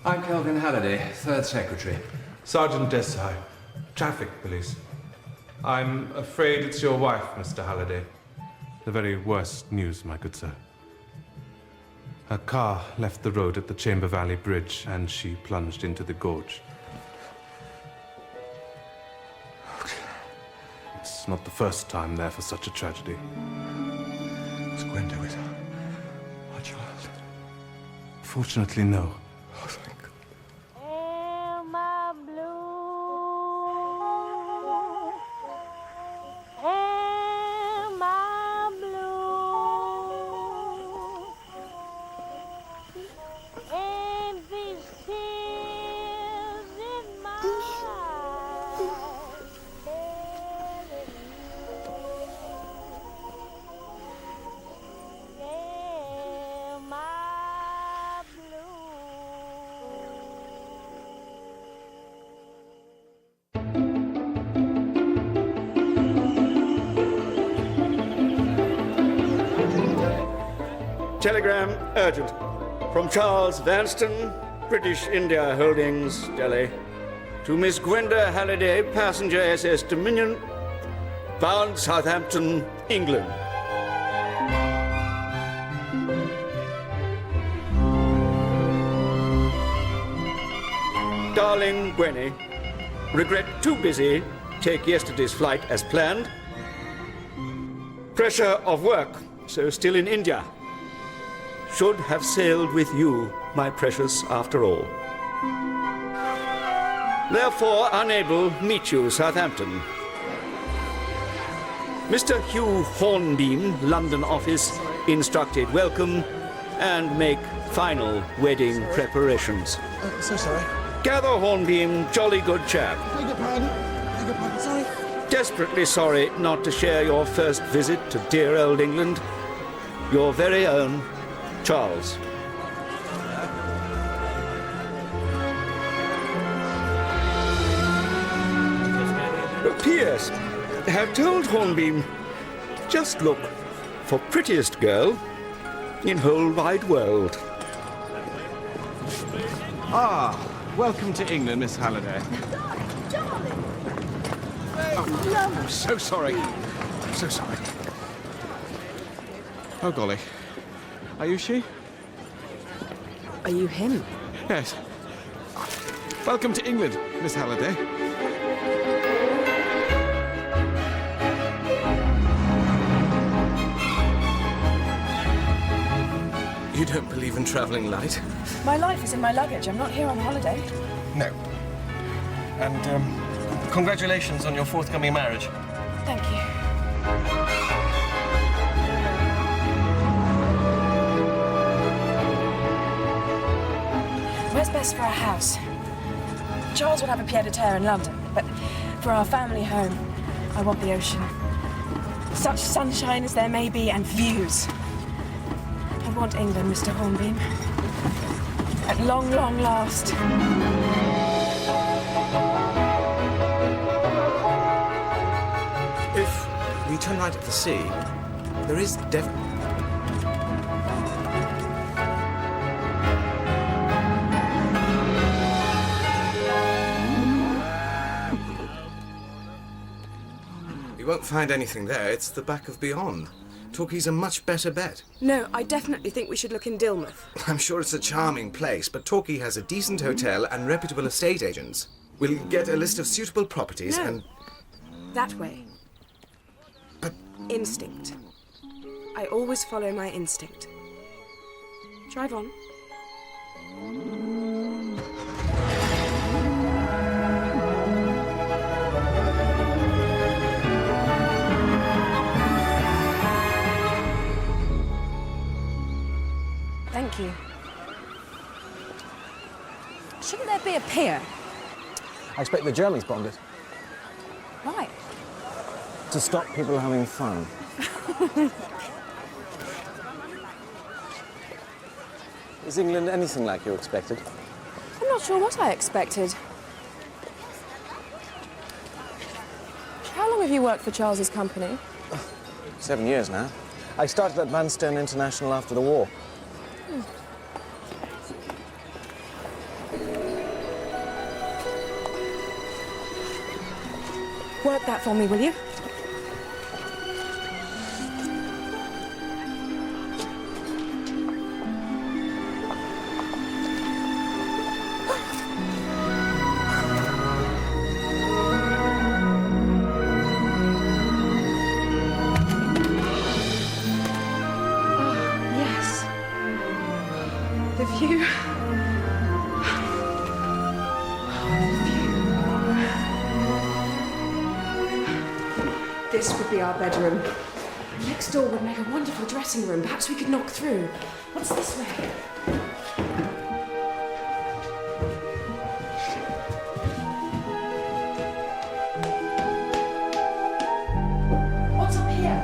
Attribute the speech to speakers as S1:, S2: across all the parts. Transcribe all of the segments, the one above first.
S1: I'm Kelvin Halliday, third secretary.
S2: Sergeant Desai, traffic police. I'm afraid it's your wife, Mr. Halliday. The very worst news, my good sir. Her car left the road at the Chamber Valley Bridge and she plunged into the gorge. It's not the first time there for such a tragedy.
S3: Was Gwenda with our child?
S2: Fortunately, no.
S3: Oh, thank God.
S4: Emma Blue. Emma Blue. And these tears in my
S5: Telegram urgent. From Charles Vanston, British India Holdings, Delhi. To Miss Gwenda Halliday, passenger SS Dominion, bound Southampton, England. Darling Gwenny, regret too busy, take yesterday's flight as planned. Pressure of work, so still in India. Should have sailed with you, my precious, after all. Therefore, unable meet you, Southampton. Mr. Hugh Hornbeam, London office, instructed welcome and make final wedding preparations.
S6: So sorry.
S5: Gather Hornbeam, jolly good chap.
S6: Beg your pardon. Beg your pardon. Sorry.
S5: Desperately sorry not to share your first visit to dear old England. Your very own Charles. P.S. Have told Hornbeam, just look for prettiest girl in whole wide world.
S7: Ah, welcome to England, Miss Halliday. Oh, I'm so sorry. I'm so sorry. Oh, golly. Are you she?
S8: Are you him?
S7: Yes. Welcome to England, Miss Halliday.
S1: You don't believe in travelling light?
S8: My life is in my luggage. I'm not here on holiday.
S1: No. And, congratulations on your forthcoming marriage.
S8: Thank you. Where's best for our house? Charles would have a pied-à-terre in London, but for our family home, I want the ocean. Such sunshine as there may be, and views. I want England, Mr. Hornbeam. At long, long last.
S1: If we turn right at the sea, there is Devon. You won't find anything there. It's the back of beyond. Torquay's a much better bet.
S8: No, I definitely think we should look in Dilmouth.
S1: I'm sure it's a charming place, but Torquay has a decent hotel and reputable estate agents. We'll get a list of suitable properties
S8: No.
S1: and...
S8: That way.
S1: But...
S8: Instinct. I always follow my instinct. Drive on. Thank you.
S9: Shouldn't there be a pier?
S6: I expect the Germans bombed it.
S9: Why?
S6: To stop people having fun. Is England anything like you expected?
S8: I'm not sure what I expected. How long have you worked for Charles's company?
S6: 7 years now. I started at Vanstone International after the war.
S8: that for me, will you? This would be our bedroom. Next door would make a wonderful dressing room. Perhaps we could knock through. What's this way? What's up here?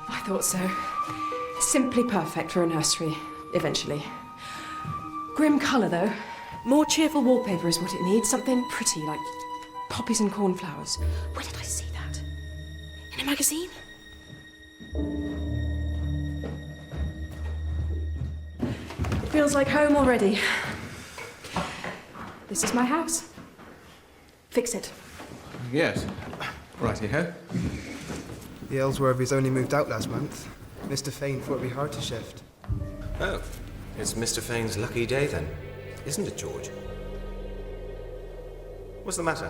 S8: I thought so. Simply perfect for a nursery, eventually. Grim colour, though. More cheerful wallpaper is what it needs. Something pretty, like poppies and cornflowers. Where did I see that? In a magazine? It feels like home already. This is my house. Fix it.
S2: Yes. Righty-ho.
S10: The Ellsworthies only moved out last month. Mr. Fane thought it'd be hard to shift.
S1: Oh, it's Mr. Fane's lucky day then, isn't it, George? What's the matter?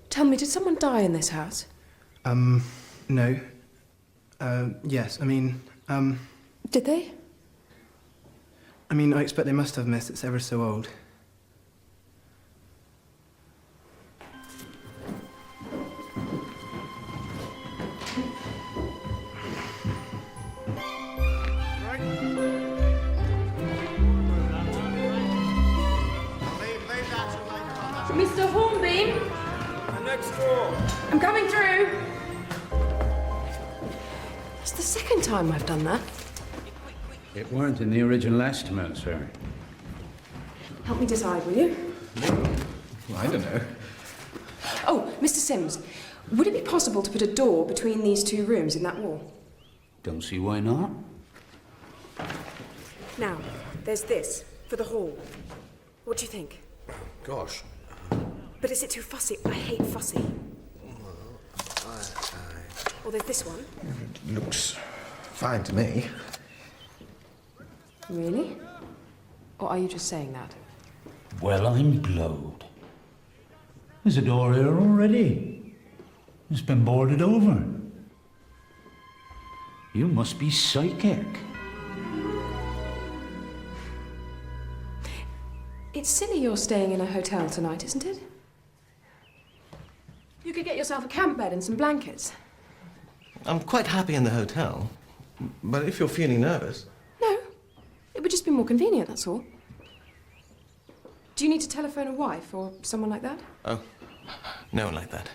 S8: Tell me, did someone die in this house?
S10: No. Yes,
S8: Did they?
S10: I expect they must have, miss. It's ever so old.
S8: Mr. Hornbeam?
S5: Next door.
S8: I'm coming through. It's the second time I've done that.
S11: It weren't in the original estimate, sir.
S8: Help me decide, will you?
S2: Well, I don't know.
S8: Oh, Mr. Sims, would it be possible to put a door between these two rooms in that wall?
S11: Don't see why not.
S8: Now, there's this for the hall. What do you think?
S1: Gosh.
S8: But is it too fussy? I hate fussy. Or there's this one.
S1: Looks fine to me.
S8: Really? Or are you just saying that?
S11: Well, I'm blowed. There's a door here already. It's been boarded over. You must be psychic.
S8: It's silly you're staying in a hotel tonight, isn't it? You could get yourself a camp bed and some blankets.
S1: I'm quite happy in the hotel, but if you're feeling nervous...
S8: No, it would just be more convenient, that's all. Do you need to telephone a wife or someone like that?
S1: Oh, no one like that.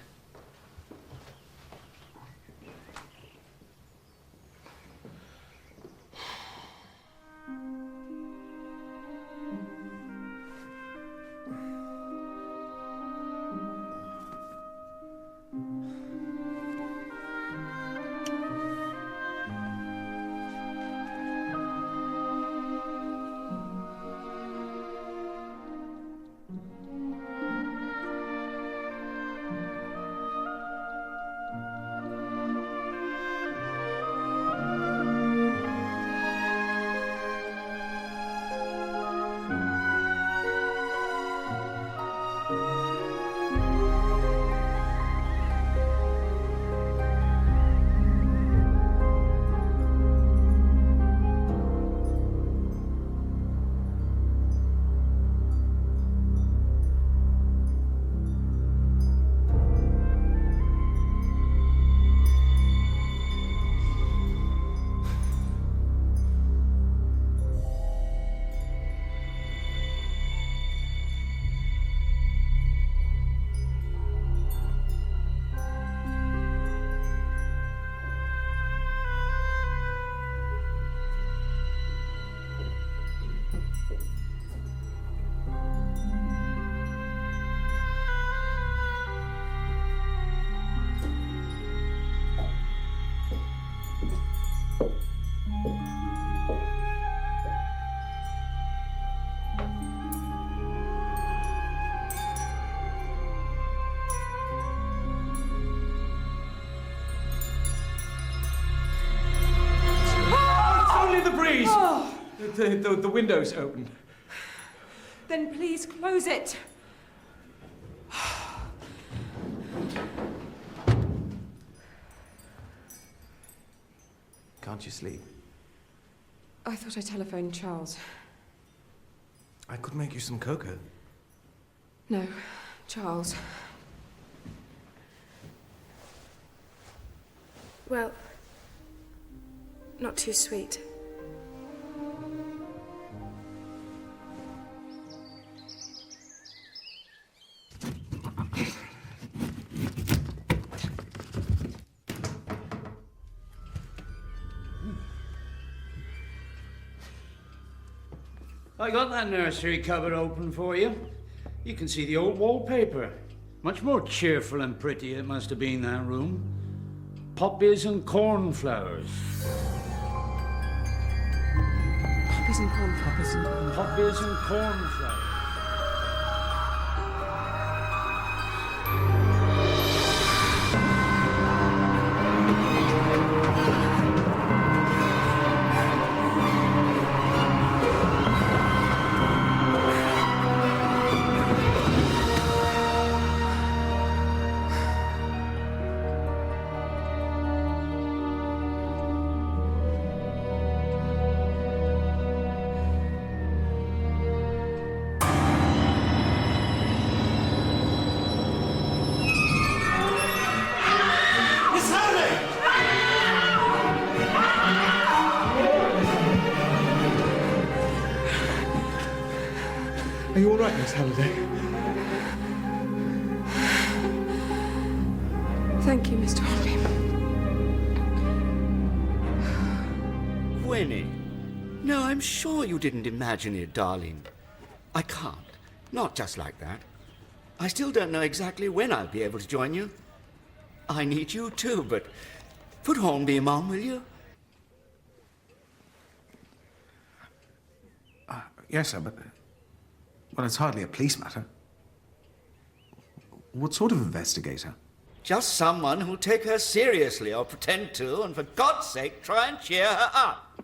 S7: The window's open.
S8: Then please close it.
S1: Can't you sleep?
S8: I thought I telephoned Charles.
S1: I could make you some cocoa.
S8: No, Charles. Well, not too sweet.
S12: I got that nursery cupboard open for you. You can see the old wallpaper. Much more cheerful and pretty it must have been, that room. Poppies and cornflowers.
S8: Poppies and cornflowers.
S12: Poppies and cornflowers.
S3: Are you all right, Miss Halliday?
S8: Thank you, Mr. Holly.
S5: Winnie. No, I'm sure you didn't imagine it, darling. I can't. Not just like that. I still don't know exactly when I'll be able to join you. I need you too, but put Hornby, Mum, will you?
S1: Yes, sir, but... Well, it's hardly a police matter. What sort of investigator?
S5: Just someone who'll take her seriously, or pretend to, and for God's sake, try and cheer her up.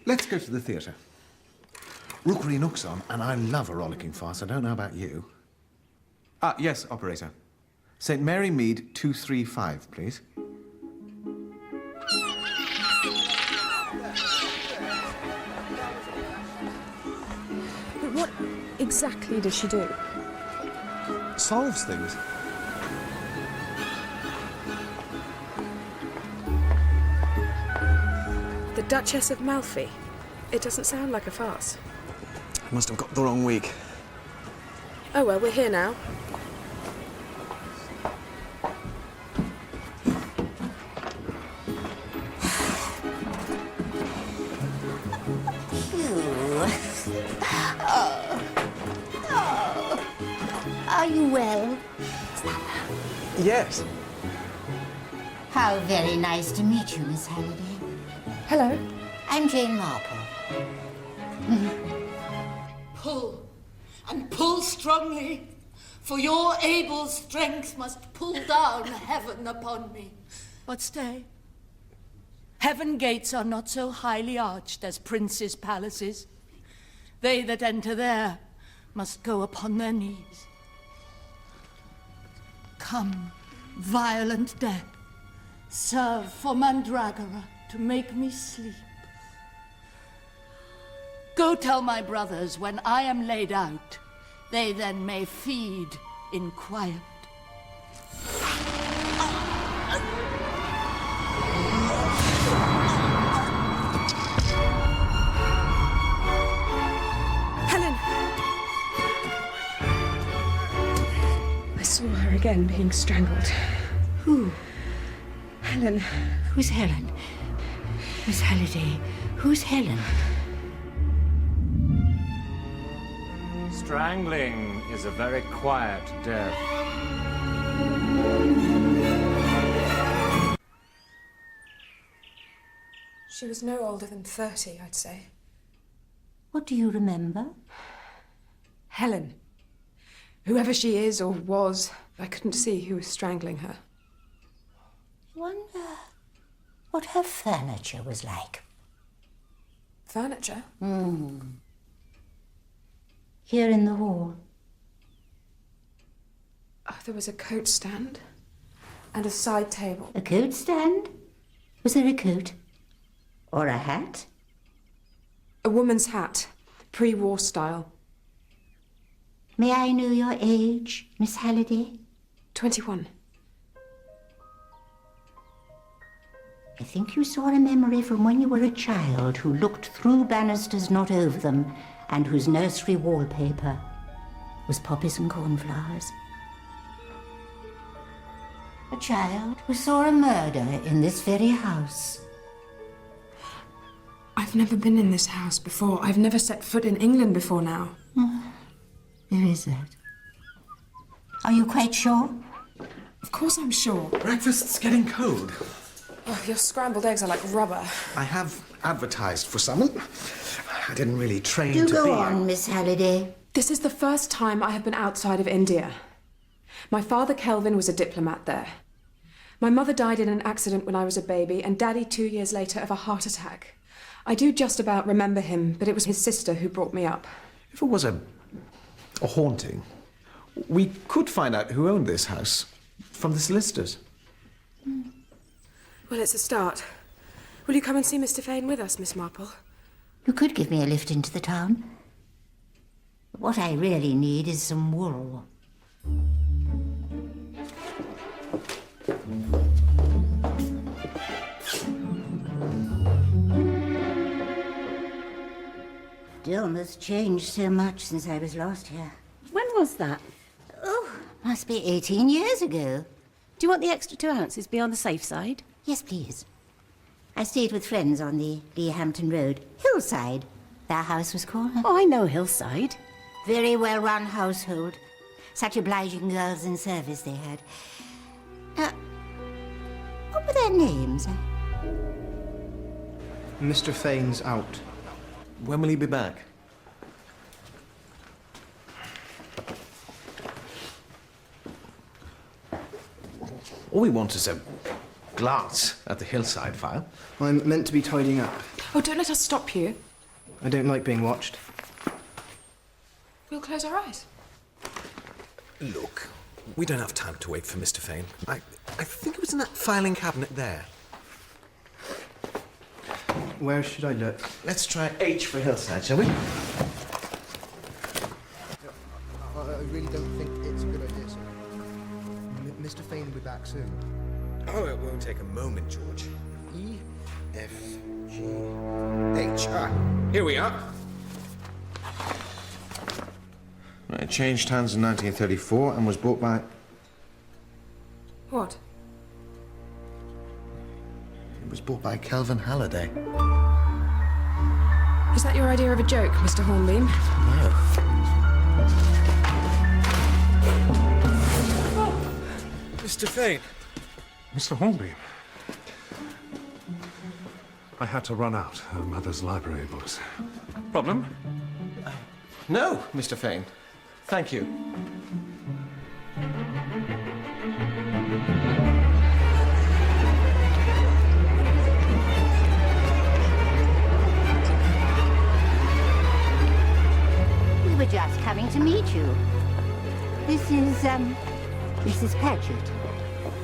S1: Let's go to the theatre. Rookery Nook's on, and I love a rollicking farce. I don't know about you. Yes, operator. St. Mary Mead 235, please.
S8: But what exactly does she do?
S1: Solves things.
S8: The Duchess of Malfi? It doesn't sound like a farce.
S1: I must have got the wrong week.
S8: Oh well, we're here now.
S13: Are you well?
S1: Yes.
S13: How very nice to meet you, Miss Halliday.
S8: Hello.
S13: I'm Jane Marple.
S14: Pull, and pull strongly, for your able strength must pull down heaven upon me. But stay. Heaven gates are not so highly arched as princes' palaces. They that enter there must go upon their knees. Come, violent death, serve for Mandragora to make me sleep. Go tell my brothers when I am laid out, they then may feed in quiet.
S8: Helen! I saw her again being strangled.
S13: Who?
S8: Helen.
S13: Who's Helen? Miss Halliday, who's Helen?
S15: Strangling is a very quiet death.
S8: She was no older than 30, I'd say.
S13: What do you remember?
S8: Helen. Whoever she is or was, I couldn't see who was strangling her.
S13: Wonder what her furniture was like.
S8: Furniture?
S13: Here in the hall.
S8: Oh, there was a coat stand and a side table.
S13: A coat stand? Was there a coat? Or a hat?
S8: A woman's hat, pre-war style.
S13: May I know your age, Miss Halliday?
S8: 21.
S13: I think you saw a memory from when you were a child who looked through banisters, not over them, and whose nursery wallpaper was poppies and cornflowers. A child who saw a murder in this very house.
S8: I've never been in this house before. I've never set foot in England before now.
S13: There is that. Are you quite sure?
S8: Of course I'm sure.
S1: Breakfast's getting cold.
S8: Oh, your scrambled eggs are like rubber.
S1: I have advertised for someone. I didn't really train
S13: Do
S1: to
S13: go
S1: be...
S13: on, Miss Halliday.
S8: This is the first time I have been outside of India. My father, Kelvin, was a diplomat there. My mother died in an accident when I was a baby, and Daddy 2 years later of a heart attack. I do just about remember him, but it was his sister who brought me up.
S1: If it was a haunting, we could find out who owned this house from the solicitors.
S8: Well, it's a start. Will you come and see Mr. Fane with us, Miss Marple?
S13: You could give me a lift into the town. But what I really need is some wool. Dilma's changed so much since I was last here.
S9: When was that?
S13: Oh, must be 18 years ago.
S9: Do you want the extra 2 ounces? Be on the safe side?
S13: Yes, please. I stayed with friends on the Leahampton Road. Hillside, their house was called.
S9: Oh, I know Hillside.
S13: Very well-run household. Such obliging girls in service they had. What were their names?
S10: Mr. Fane's out.
S1: When will he be back? All we want is a glance at the Hillside file.
S10: I'm meant to be tidying up.
S8: Oh, don't let us stop you.
S10: I don't like being watched.
S8: We'll close our eyes.
S1: Look, we don't have time to wait for Mr. Fane. I think it was in that filing cabinet there.
S10: Where should I look?
S1: Let's try H for Hillside, shall we?
S10: I really don't think it's a good idea, sir. Mr. Fane will be back soon.
S1: Oh, it won't take a moment, George. E, F, G, H. Ah, here we are. It changed hands in 1934 and was bought by...
S8: What?
S1: It was bought by Kelvin Halliday.
S8: Is that your idea of a joke, Mr. Hornbeam?
S1: No. Mr. Fane.
S2: Mr. Hornbeam. I had to run out her mother's library books. Problem?
S1: No, Mr. Fane. Thank you.
S13: We were just coming to meet you. This is, Mrs. Paget,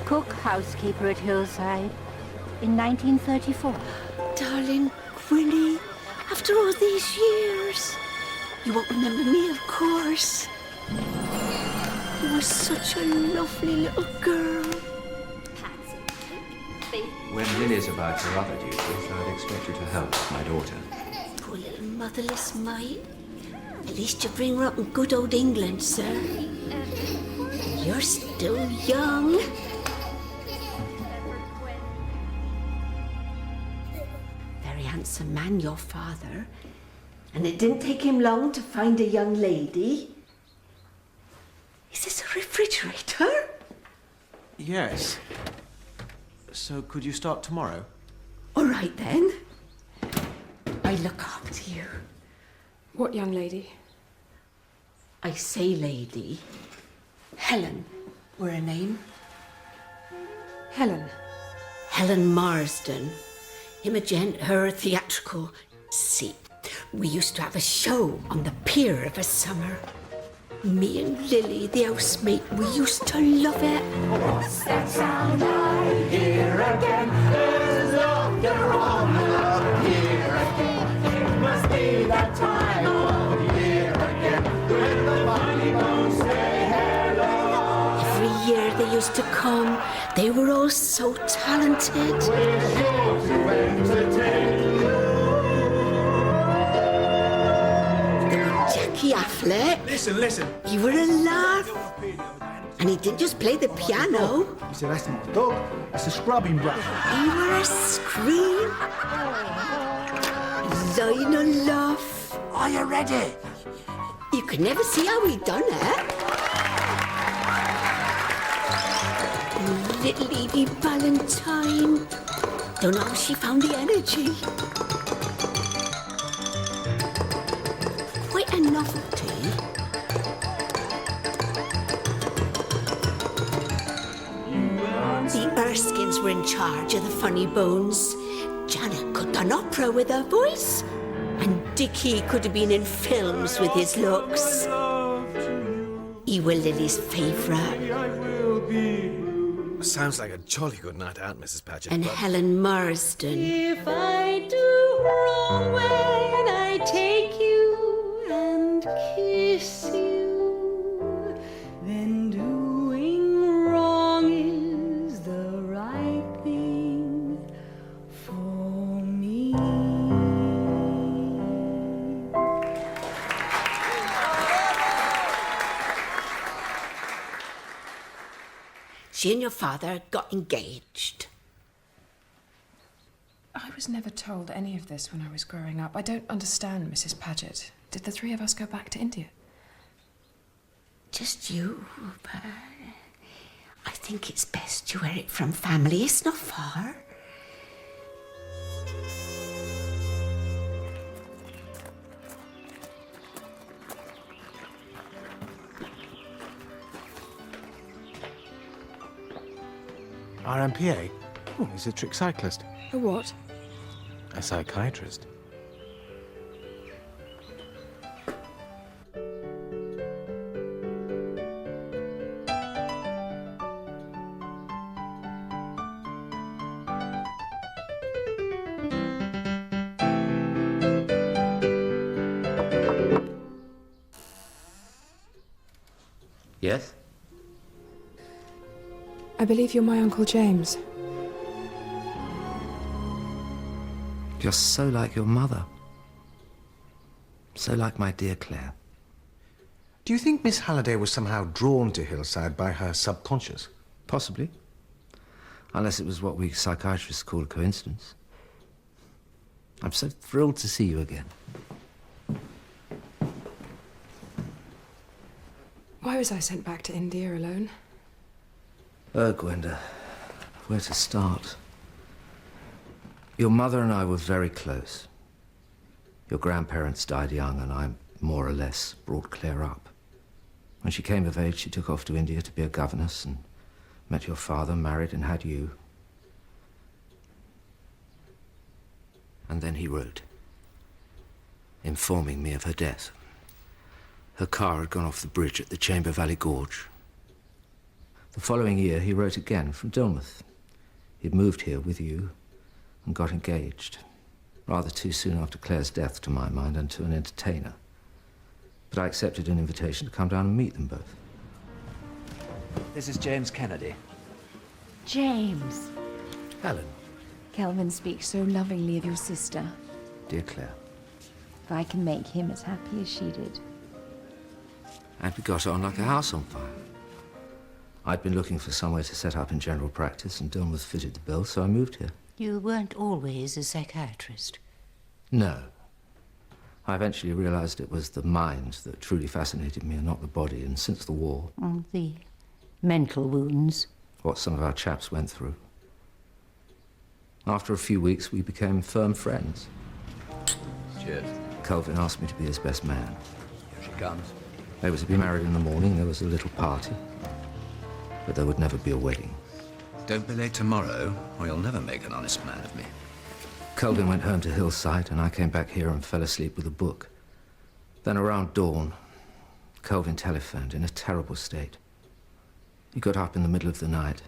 S13: cook, housekeeper at Hillside in 1934.
S14: Darling Gwynnie, after all these years, you won't remember me, of course. You were such a lovely little girl.
S16: When Lily's about her other duties, I'd expect you to help my daughter.
S14: Poor little motherless mite. At least you bring her up in good old England, sir. You're still young. Very handsome man, your father. And it didn't take him long to find a young lady. Is this a refrigerator?
S1: Yes. So could you start tomorrow?
S14: All right, then. I look after you.
S8: What young lady?
S14: I say lady. Helen were her name.
S8: Helen.
S13: Helen Marsden. Imogen, her theatrical. See, we used to have a show on the pier of a summer. Me and Lily, the housemate, we used to love it.
S17: What's that sound I hear again? There's laughter on the love here again. It must be that time of year again when the funny bones say hello.
S13: Every year they used to come. They were all so talented.
S17: We're sure to entertain you.
S13: Jackie Affleck.
S3: Listen.
S13: You were a laugh. And he didn't just play the piano.
S3: He said, that's not a dog, it's a scrubbing brush.
S13: You were a scream. Lionel laugh.
S3: Are you ready?
S13: You could never see how he done it. Little Evie Valentine. Don't know how she found the energy. Quite a novelty. The Erskines were in charge of the funny bones. Janet could done opera with her voice. And Dickie could have been in films with his looks. He were Lily's favourite.
S6: Sounds like a jolly good night out, Mrs. Paget.
S13: And Helen Marsden.
S17: If I do wrong when I take you and kiss you, then doing wrong is the right thing for me.
S13: She and your father got engaged.
S8: I was never told any of this when I was growing up. I don't understand, Mrs. Paget. Did the three of us go back to India?
S13: Just you, but I think it's best you wear it from family. It's not far.
S1: RMPA? Oh, he's a trick cyclist.
S8: A what?
S1: A psychiatrist.
S16: Yes?
S8: I believe you're my Uncle James.
S16: You're so like your mother. So like my dear Claire.
S1: Do you think Miss Halliday was somehow drawn to Hillside by her subconscious?
S16: Possibly. Unless it was what we psychiatrists call a coincidence. I'm so thrilled to see you again.
S8: Why was I sent back to India alone?
S16: Gwenda, where to start? Your mother and I were very close. Your grandparents died young and I more or less brought Claire up. When she came of age, she took off to India to be a governess and met your father, married and had you. And then he wrote, informing me of her death. Her car had gone off the bridge at the Chamber Valley Gorge. The following year, he wrote again from Dilmouth. He'd moved here with you and got engaged. Rather too soon after Claire's death, to my mind, and to an entertainer. But I accepted an invitation to come down and meet them both.
S18: This is James Kennedy.
S9: James.
S16: Helen.
S19: Kelvin speaks so lovingly of your sister.
S16: Dear Claire.
S19: If I can make him as happy as she did.
S16: And we got on like a house on fire. I'd been looking for somewhere to set up in general practice, and Dilmouth fitted the bill, so I moved here.
S13: You weren't always a psychiatrist.
S16: No. I eventually realized it was the mind that truly fascinated me and not the body, and since the war...
S13: The mental wounds.
S16: What some of our chaps went through. After a few weeks, we became firm friends.
S18: Cheers.
S16: Kelvin asked me to be his best man.
S18: Here she comes.
S16: They were to be married in the morning. There was a little party. But there would never be a wedding.
S18: Don't be late tomorrow, or you'll never make an honest man of me.
S16: Kelvin went home to Hillside, and I came back here and fell asleep with a book. Then around dawn, Kelvin telephoned in a terrible state. He got up in the middle of the night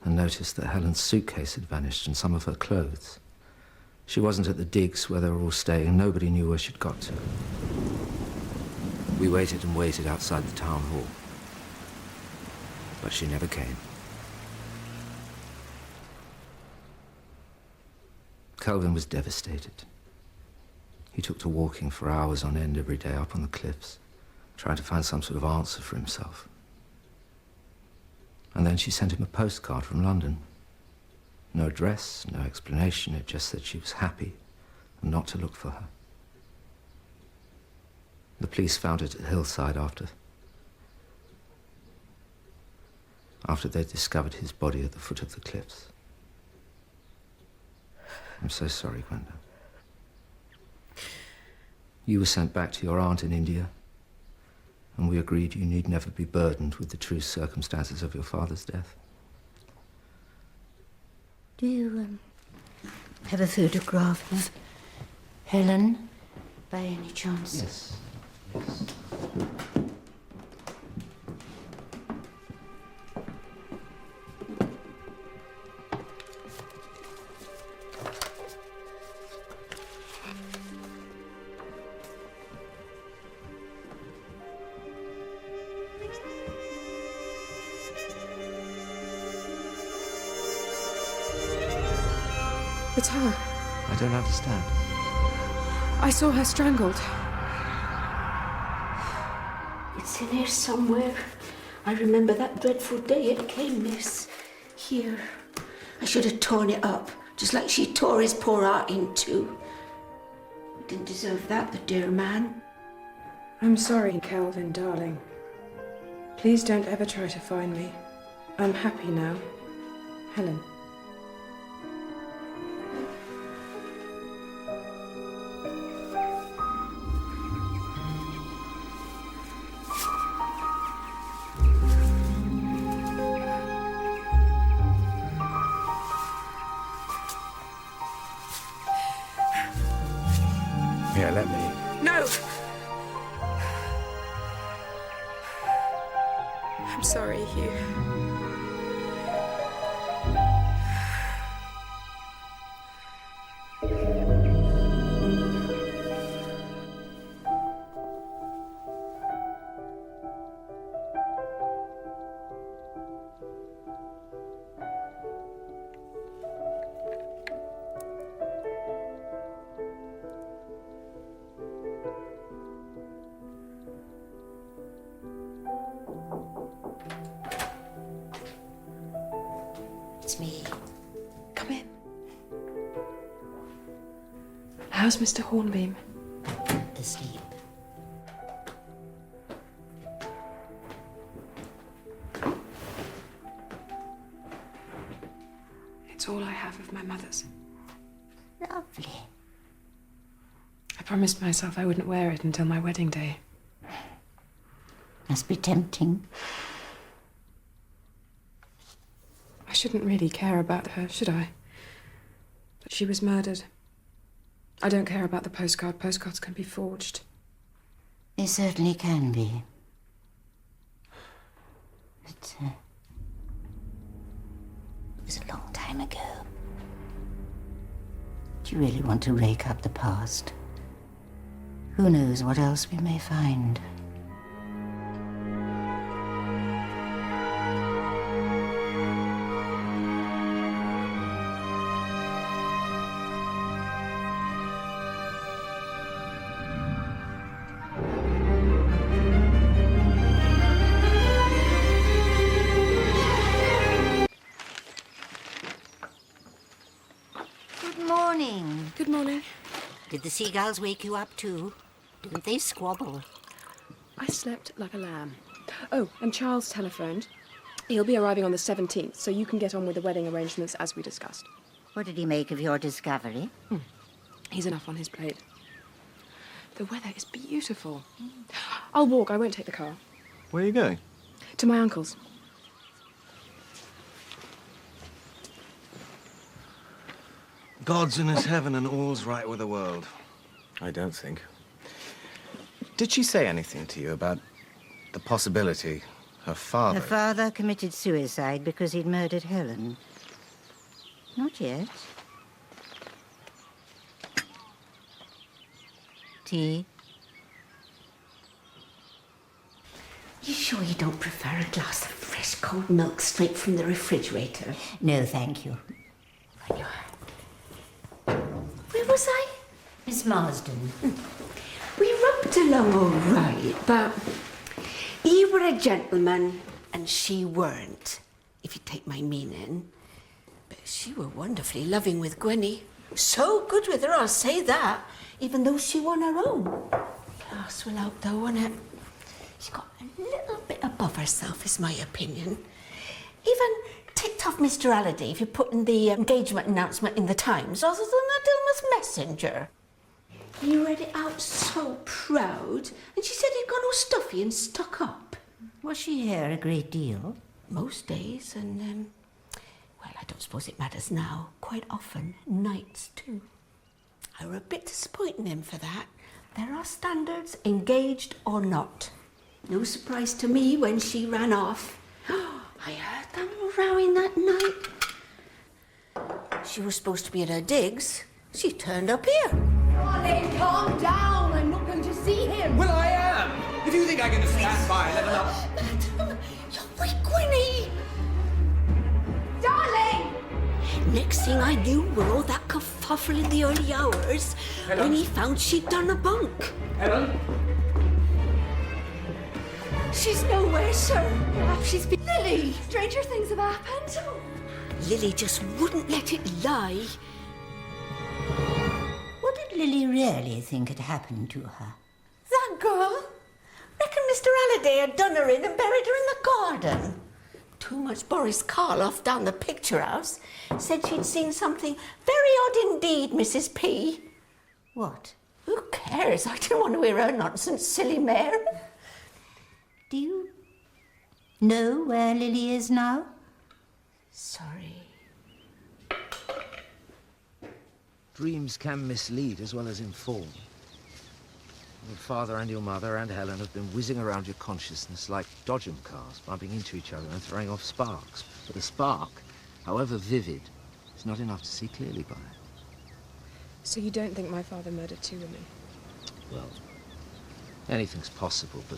S16: and noticed that Helen's suitcase had vanished and some of her clothes. She wasn't at the digs where they were all staying. Nobody knew where she'd got to. We waited and waited outside the town hall, but she never came. Kelvin was devastated. He took to walking for hours on end every day up on the cliffs, trying to find some sort of answer for himself. And then she sent him a postcard from London. No address, no explanation. It just said she was happy and not to look for her. The police found it at Hillside after they'd discovered his body at the foot of the cliffs. I'm so sorry, Gwenda. You were sent back to your aunt in India, and we agreed you need never be burdened with the true circumstances of your father's death.
S13: Do you have a photograph of Helen, by any chance?
S16: Yes.
S8: It's her.
S16: I don't understand.
S8: I saw her strangled.
S13: It's in here somewhere. I remember that dreadful day it came, miss. Here. I should have torn it up, just like she tore his poor heart in two. He didn't deserve that, the dear man.
S8: I'm sorry, Kelvin, darling. Please don't ever try to find me. I'm happy now. Helen.
S6: Yeah, let me.
S8: No! I'm sorry, Hugh.
S13: It's me.
S8: Come in. How's Mr. Hornbeam?
S13: Asleep.
S8: It's all I have of my mother's.
S13: Lovely.
S8: I promised myself I wouldn't wear it until my wedding day.
S13: Must be tempting.
S8: I shouldn't really care about her, should I? But she was murdered. I don't care about the postcard. Postcards can be forged.
S13: They certainly can be. But, it was a long time ago. Do you really want to rake up the past? Who knows what else we may find?
S8: Good morning.
S13: Did the seagulls wake you up too? Didn't they squabble?
S8: I slept like a lamb. Oh, and Charles telephoned. He'll be arriving on the 17th, so you can get on with the wedding arrangements as we discussed.
S13: What did he make of your discovery?
S8: He's enough on his plate. The weather is beautiful. I'll walk. I won't take the car.
S6: Where are you going?
S8: To my uncle's.
S6: God's in his heaven and all's right with the world.
S1: I don't think. Did she say anything to you about the possibility her father...
S20: Her father committed suicide because he'd murdered Helen. Not yet. Tea?
S13: You sure you don't prefer a glass of fresh cold milk straight from the refrigerator?
S20: No, thank you.
S13: Where was I?
S20: Miss Marsden.
S13: We rubbed along all right, but he were a gentleman and she weren't, if you take my meaning. But she were wonderfully loving with Gwenny. So good with her, I'll say that, even though she won her own. Glass will help though, won't it? She got a little bit above herself, is my opinion. Even ticked off Mr. Halliday for putting the engagement announcement in the Times rather than the Dilma's Messenger. He read it out so proud, and she said he'd gone all stuffy and stuck up.
S20: Was she here a great deal?
S13: Most days, and, well, I don't suppose it matters now. Quite often, nights too. I were a bit disappointing him for that. There are standards, engaged or not. No surprise to me when she ran off. I heard them rowing that night. She was supposed to be at her digs. She turned up here.
S14: Darling, calm down. I'm not going to see him.
S6: Well, I am. If you think I can just stand by, let alone...
S13: Madam, you're with Gwenny.
S14: Darling!
S13: Next thing I knew were all that kerfuffle in the early hours when he found she'd done a bunk.
S6: Helen?
S13: She's nowhere, sir. Perhaps she's been...
S14: Lily, stranger things have happened.
S13: Lily just wouldn't let it lie.
S20: What did Lily really think had happened to her?
S13: That girl? Reckon Mr. Halliday had done her in and buried her in the garden. Too much Boris Karloff down the picture house. Said she'd seen something very odd indeed, Mrs. P.
S20: What?
S13: Who cares? I didn't want to hear her nonsense, silly mare.
S20: Do you know where Lily is now?
S13: Sorry.
S16: Dreams can mislead as well as inform. Your father and your mother and Helen have been whizzing around your consciousness like dodgem cars, bumping into each other and throwing off sparks. But a spark, however vivid, is not enough to see clearly by.
S8: So you don't think my father murdered two women?
S16: Well, anything's possible, but...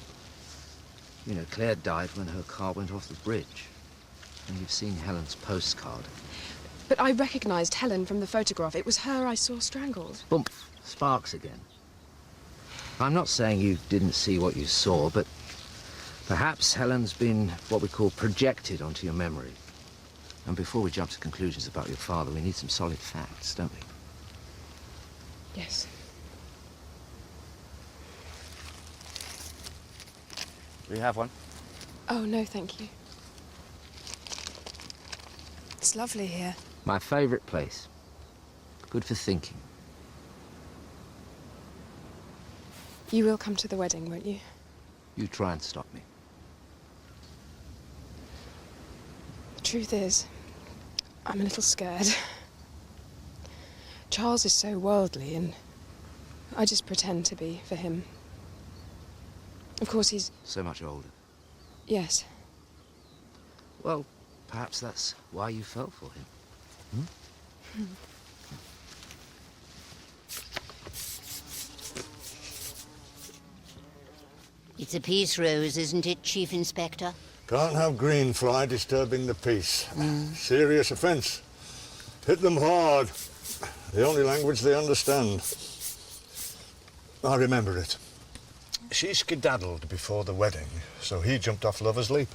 S16: You know, Claire died when her car went off the bridge. And you've seen Helen's postcard.
S8: But I recognised Helen from the photograph. It was her I saw strangled.
S16: Bump! Sparks again. I'm not saying you didn't see what you saw, but perhaps Helen's been what we call projected onto your memory. And before we jump to conclusions about your father, we need some solid facts, don't we?
S8: Yes.
S6: Do you have one?
S8: Oh, no, thank you. It's lovely here.
S16: My favourite place. Good for thinking.
S8: You will come to the wedding, won't you?
S16: You try and stop me.
S8: The truth is, I'm a little scared. Charles is so worldly, and I just pretend to be for him. Of course, he's...
S16: So much older.
S8: Yes.
S16: Well, perhaps that's why you fell for him. Hmm?
S20: It's a peace rose, isn't it, Chief Inspector?
S21: Can't have green fly disturbing the peace. Serious offence. Hit them hard. The only language they understand. I remember it. She skedaddled before the wedding, so he jumped off Lover's Leap.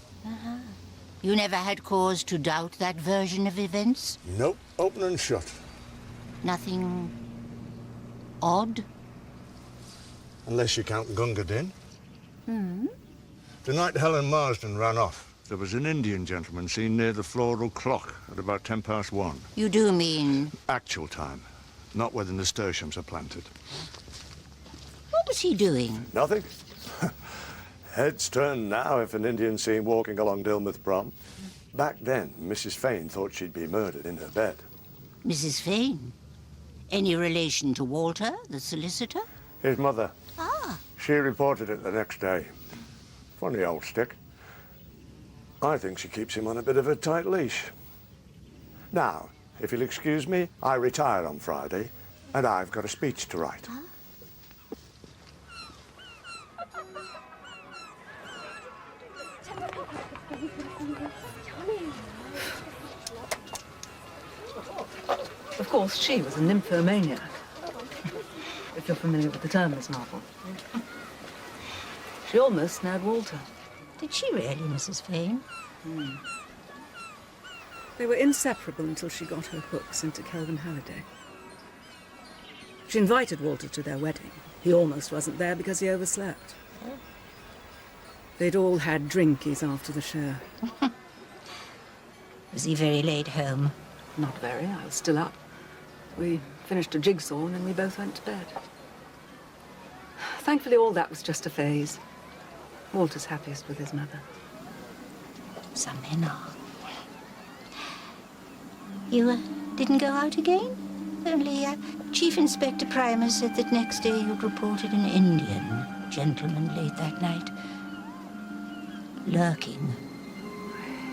S20: You never had cause to doubt that version of events?
S21: Nope, open and shut.
S20: Nothing odd?
S21: Unless you count Gunga Din.
S20: Hmm?
S21: The night Helen Marsden ran off, there was an Indian gentleman seen near the floral clock at about 1:10.
S20: You do mean...
S21: Actual time, not where the nasturtiums are planted.
S20: What was he doing?
S21: Nothing. Heads turn now if an Indian's seen walking along Dilmouth Prom. Back then, Mrs. Fane thought she'd be murdered in her bed.
S20: Mrs. Fane? Any relation to Walter, the solicitor?
S21: His mother.
S20: Ah.
S21: She reported it the next day. Funny old stick. I think she keeps him on a bit of a tight leash. Now, if you'll excuse me, I retire on Friday, and I've got a speech to write.
S20: Huh?
S4: Of course, she was a nymphomaniac. If you're familiar with the term, Miss Marple. She almost snared Walter.
S20: Did she really, Mrs. Fane?
S22: They were inseparable until she got her hooks into Kelvin Halliday. She invited Walter to their wedding. He almost wasn't there because he overslept. They'd all had drinkies after the show.
S20: Was he very late home?
S4: Not very. I was still up. We finished a jigsaw and then we both went to bed. Thankfully, all that was just a phase. Walter's happiest with his mother.
S20: Some men are. You didn't go out again? Only Chief Inspector Primer said that next day you'd reported an Indian gentleman late that night. Lurking.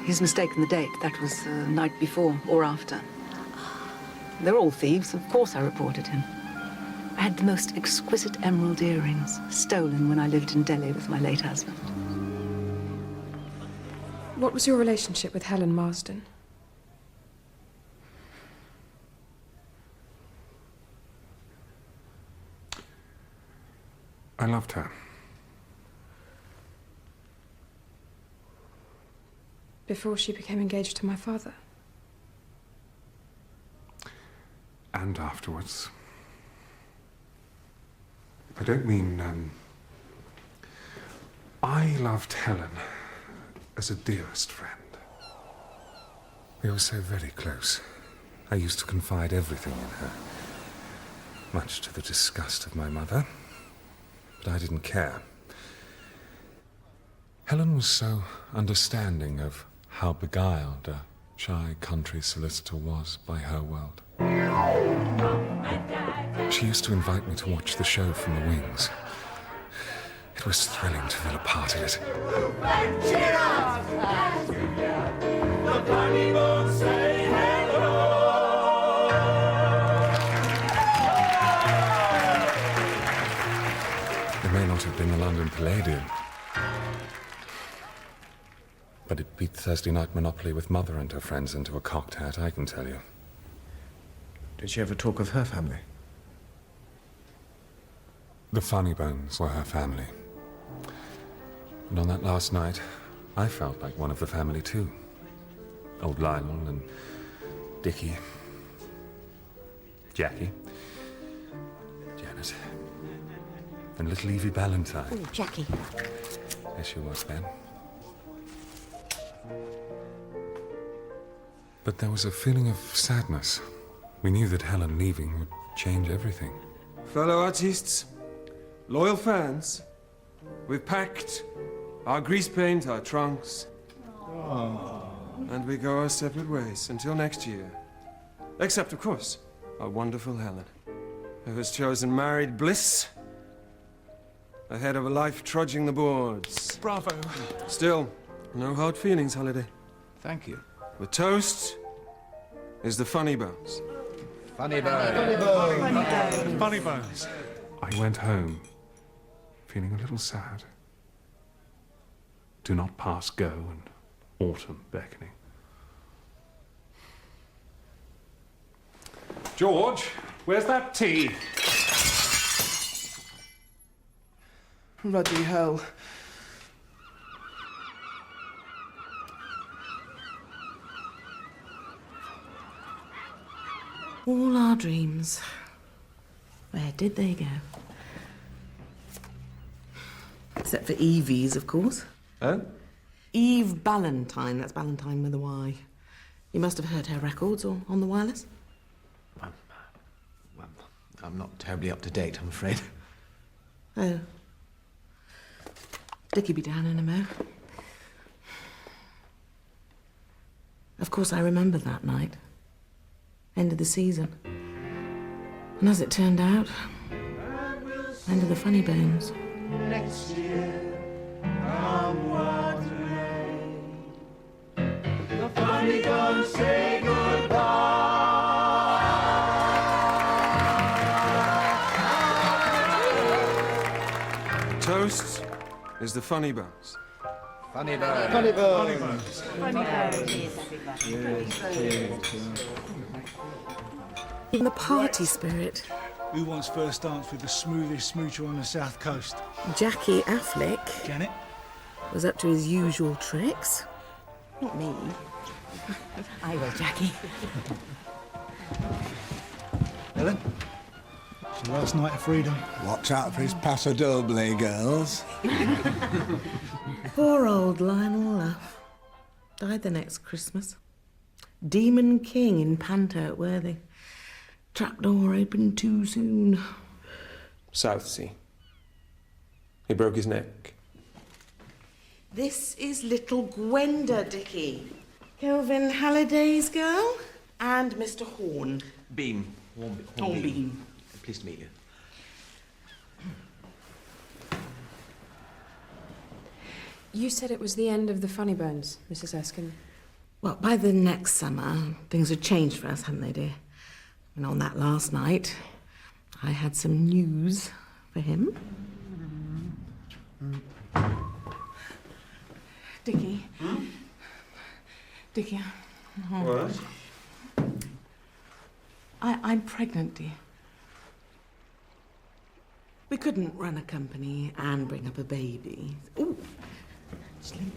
S4: He's mistaken the date. That was the night before or after. They're all thieves. Of course I reported him. I had the most exquisite emerald earrings, stolen when I lived in Delhi with my late husband.
S8: What was your relationship with Helen Marsden?
S2: I loved her.
S8: Before she became engaged to my father?
S2: And afterwards. I don't mean, I loved Helen as a dearest friend. We were so very close. I used to confide everything in her, much to the disgust of my mother. But I didn't care. Helen was so understanding of how beguiled a shy country solicitor was by her world. She used to invite me to watch the show from the wings. It was thrilling to feel a part of it. It may not have been the London Palladium, but it beat Thursday night Monopoly with Mother and her friends into a cocked hat, I can tell you.
S1: Did she ever talk of her family?
S2: The Funny Bones were her family. And on that last night, I felt like one of the family too. Old Lionel and Dickie, Jackie, Janet, and little Evie Ballantyne.
S20: Oh, Jackie.
S2: There she was then. But there was a feeling of sadness. We knew that Helen leaving would change everything.
S23: Fellow artists, loyal fans, we've packed our grease paint, our trunks, and we go our separate ways until next year. Except, of course, our wonderful Helen, who has chosen married bliss ahead of a life trudging the boards.
S7: Bravo.
S23: Still, no hard feelings, Halliday.
S7: Thank you.
S23: The toast is the Funny Bones.
S7: Funny bones. Funny bones.
S2: I went home, feeling a little sad. Do not pass go and autumn beckoning. George, where's that tea?
S3: Bloody hell.
S22: All our dreams. Where did they go? Except for Evie's, of course.
S23: Oh?
S22: Eve Ballantyne. That's Ballantyne with a Y. You must have heard her records or on the wireless.
S1: I'm not terribly up to date, I'm afraid.
S22: Oh. Dickie'll be down in a mo. Of course, I remember that night. End of the season.
S5: And as it turned out, end of the funny bones.
S17: Next year, come what may. The funny bones say goodbye.
S23: Toast is the funny bones.
S3: Funny bones.
S17: Funny bones.
S3: Funny
S5: Even the party spirit.
S3: Who wants first dance with the smoothest smoocher on the south coast?
S5: Jackie Affleck.
S3: Janet?
S5: Was up to his usual tricks. Not me.
S9: I will, Jackie.
S3: Helen? It's your last night of freedom.
S21: Watch out for his paso doble, girls.
S5: Poor old Lionel Luff. Died the next Christmas. Demon King in Panto at Worthing. Trapdoor opened too soon.
S23: South Sea. He broke his neck.
S5: This is little Gwenda, Dickie. Kelvin Halliday's girl and Mr. Horn.
S6: Beam.
S5: Hornbeam.
S6: Pleased to meet you.
S8: You said it was the end of the funny bones, Mrs. Erskine.
S5: Well, by the next summer, things had changed for us, hadn't they, dear? And on that last night, I had some news for him. Dickie. Dickie.
S23: What?
S5: I'm pregnant, dear. We couldn't run a company and bring up a baby. Ooh. Actually,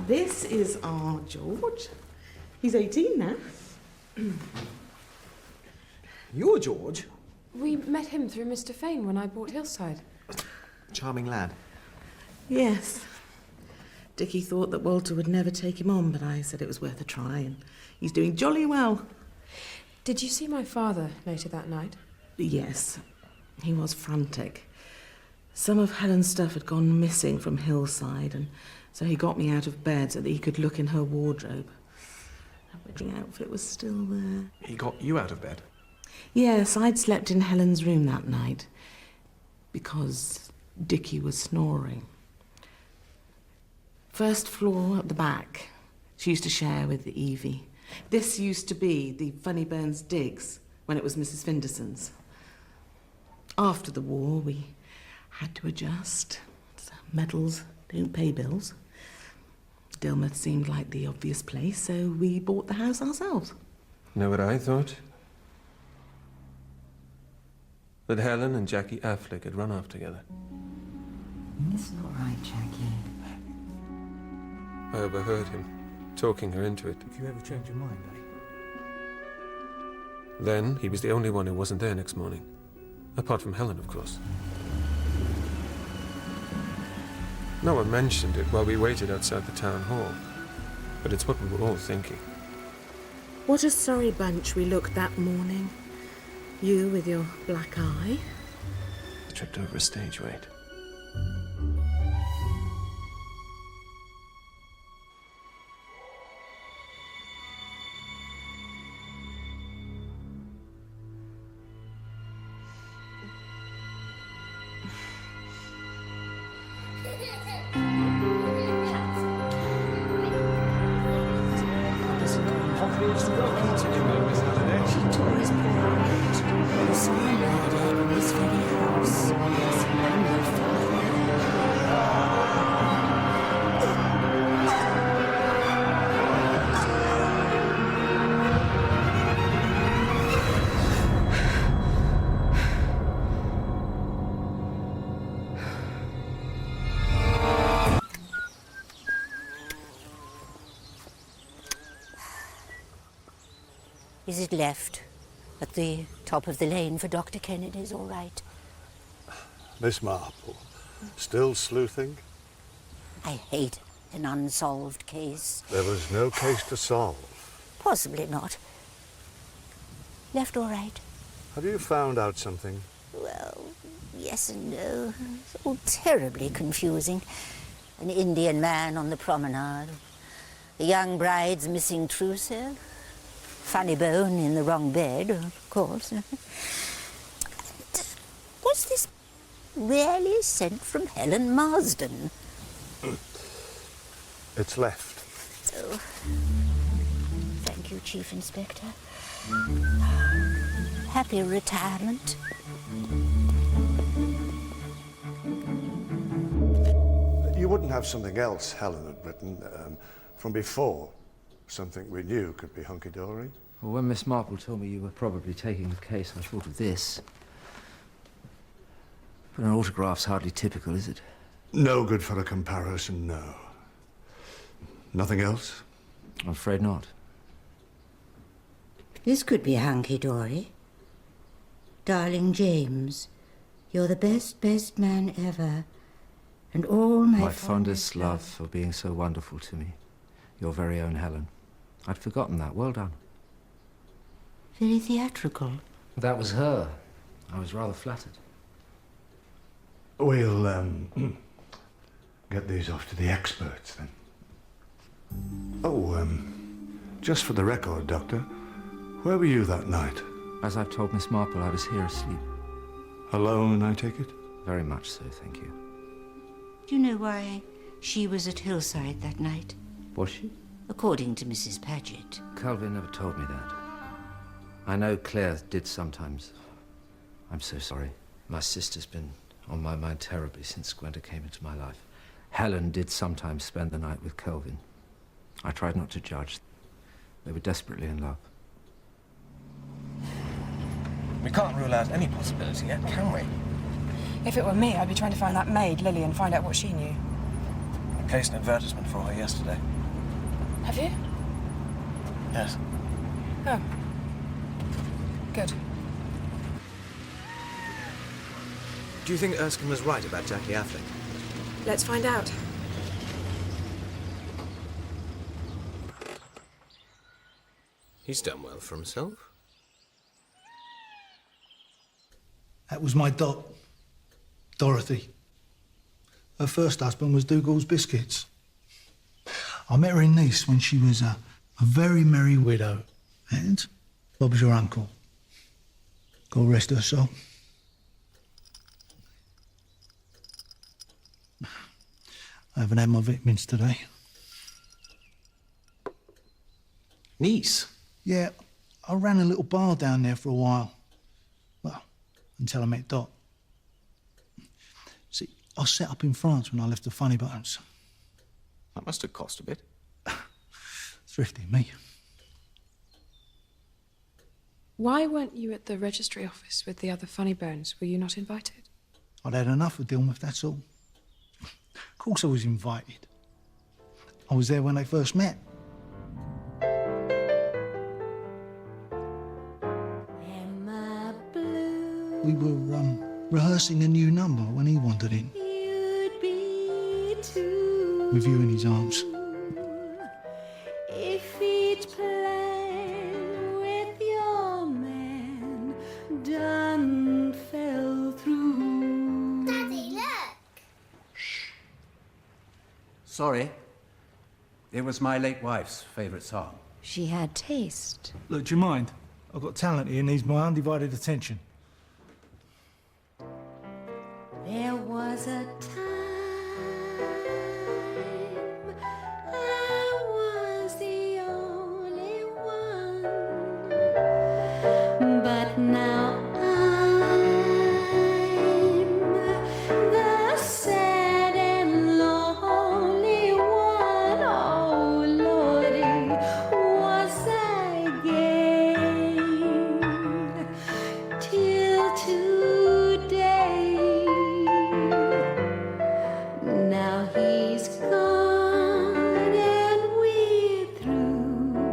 S5: this is our George. He's 18 now.
S6: You're George?
S8: We met him through Mr. Fane when I bought Hillside.
S6: Charming lad.
S5: Yes. Dickie thought that Walter would never take him on, but I said it was worth a try, and he's doing jolly well.
S8: Did you see my father later that night?
S5: Yes. He was frantic. Some of Helen's stuff had gone missing from Hillside, and so he got me out of bed so that he could look in her wardrobe. Her wedding outfit was still there.
S6: He got you out of bed?
S5: Yes, I'd slept in Helen's room that night because Dickie was snoring. First floor at the back. She used to share with Evie. This used to be the Funny Bones Digs when it was Mrs. Finderson's. After the war, we had to adjust. Medals don't pay bills. Dilmouth seemed like the obvious place, so we bought the house ourselves.
S23: Know what I thought? That Helen and Jackie Affleck had run off together.
S9: It's all right, Jackie.
S23: I overheard him, talking her into it.
S3: If you ever change your mind, eh?
S23: Then, he was the only one who wasn't there next morning. Apart from Helen, of course. No one mentioned it while we waited outside the town hall. But it's what we were all thinking.
S5: What a sorry bunch we looked that morning. You with your black eye.
S23: Tripped over a stage weight.
S20: Is it left? At the top of the lane for Dr. Kennedy's, all right?
S21: Miss Marple, still sleuthing?
S20: I hate an unsolved case.
S21: There was no case to solve.
S20: Possibly not. Left all right?
S21: Have you found out something?
S20: Well, yes and no. It's all terribly confusing. An Indian man on the promenade. The young bride's missing trousseau. funny bone in the wrong bed, of course. Was this really sent from Helen Marsden?
S21: It's left.
S20: Oh. Thank you, Chief Inspector. Happy retirement.
S21: You wouldn't have something else Helen had written from before? Something we knew could be hunky-dory?
S16: Well, when Miss Marple told me you were probably taking the case, I thought of this. But an autograph's hardly typical, is it?
S21: No good for a comparison, no. Nothing else?
S16: I'm afraid not.
S20: This could be hunky-dory. Darling James, you're the best man ever. And all my
S16: fondest love for being so wonderful to me. Your very own Helen. I'd forgotten that. Well done.
S20: Very theatrical.
S16: That was her. I was rather flattered.
S21: We'll, get these off to the experts, then. Oh, just for the record, Doctor, where were you that night?
S16: As I've told Miss Marple, I was here asleep.
S21: Alone, I take it?
S16: Very much so, thank you.
S20: Do you know why she was at Hillside that night?
S16: Was she?
S20: According to Mrs. Paget.
S16: Calvin never told me that. I know Claire did sometimes. I'm so sorry. My sister's been on my mind terribly since Gwenda came into my life. Helen did sometimes spend the night with Kelvin. I tried not to judge. They were desperately in love.
S6: We can't rule out any possibility yet, can we?
S8: If it were me, I'd be trying to find that maid, Lily, and find out what she knew.
S6: I placed an advertisement for her yesterday.
S8: Have you?
S6: Yes.
S8: Oh. Good.
S6: Do you think Erskine was right about Jackie Affleck?
S8: Let's find out.
S6: He's done well for himself.
S3: That was my Dot, Dorothy. Her first husband was Dougal's Biscuits. I met her in Nice when she was a very merry widow. And Bob's your uncle. God rest her soul. I haven't had my vitamins today.
S6: Nice?
S3: Yeah, I ran a little bar down there for a while. Well, until I met Dot. See, I set up in France when I left the Funny Bones.
S6: That must have cost a bit.
S3: Thrifty, me.
S11: Why weren't you at the registry office with the other Funny Bones? Were you not invited?
S3: I'd had enough of Dilmouth, that's all. Of course I was invited. I was there when they first met. We were rehearsing a new number when he wandered in. With you in his arms.
S17: If he'd play with your man, done fell through.
S13: Daddy, look!
S18: Sorry. It was my late wife's favourite song.
S19: She had taste.
S3: Look, do you mind? I've got talent here, needs my undivided attention.
S17: There was a time I was the only one, but now I'm the sad and lonely one. Oh, Lordy, was I gay till today? Now he's gone and we're through.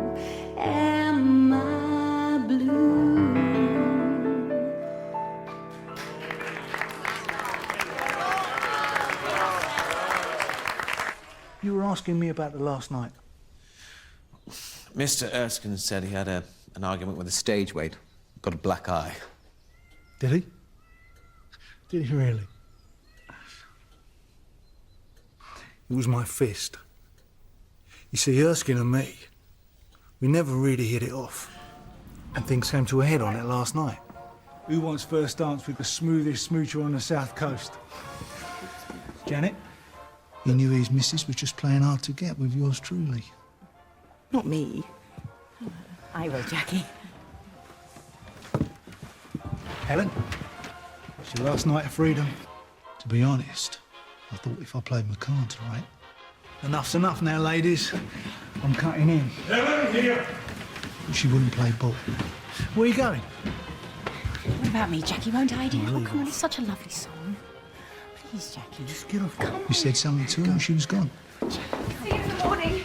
S17: Am I blue?
S3: You were asking me about the last night.
S6: Mr. Erskine said he had an argument with a stage weight. Got a black eye.
S3: Did he? Did he really? It was my fist. You see, Erskine and me, we never really hit it off. And things came to a head on it last night. Who wants first dance with the smoothest smoocher on the south coast? Janet? He knew his missus was just playing hard to get with yours truly.
S5: Not me.
S9: I will, Jackie.
S3: Helen? It's your last night of freedom. To be honest, I thought if I played my cards right. Enough's enough now, ladies. I'm cutting in.
S21: Helen, here!
S3: But she wouldn't play ball. Where are you going?
S9: What about me, Jackie? Won't I, dear? Oh, come on, it's such a lovely song. Please, Jackie.
S3: Just get off. You said something to her and she was gone.
S9: See you in the morning.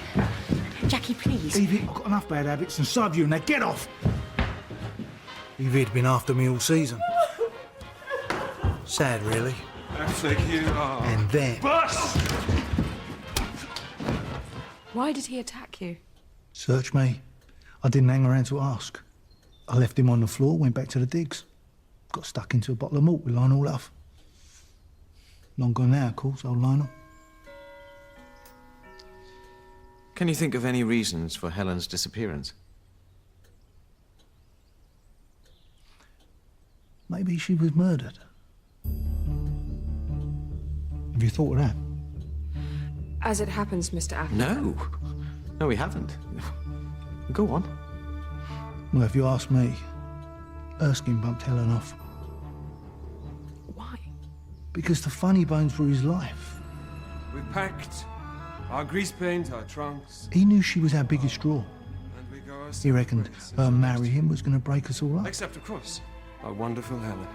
S9: Jackie, please.
S3: Evie, I've got enough bad habits inside of you. Now get off! Evie'd been after me all season. Sad, really.
S23: Actually, you are.
S3: And then...
S23: Boss!
S11: Why did he attack you?
S3: Search me. I didn't hang around to ask. I left him on the floor, went back to the digs. Got stuck into a bottle of malt with Lionel Love. Long gone now, of course, old Lionel.
S6: Can you think of any reasons for Helen's disappearance?
S3: Maybe she was murdered. Have you thought of that?
S11: As it happens, Mr. Agatha.
S6: No. No, we haven't. Go on.
S3: Well, if you ask me, Erskine bumped Helen off.
S11: Why?
S3: Because the funny bones were his life.
S23: We packed our grease paint, our trunks.
S3: He knew she was our biggest draw.
S23: And we go our
S3: He reckoned her marrying him was going to break us all up.
S23: Except, of course, our wonderful Helen,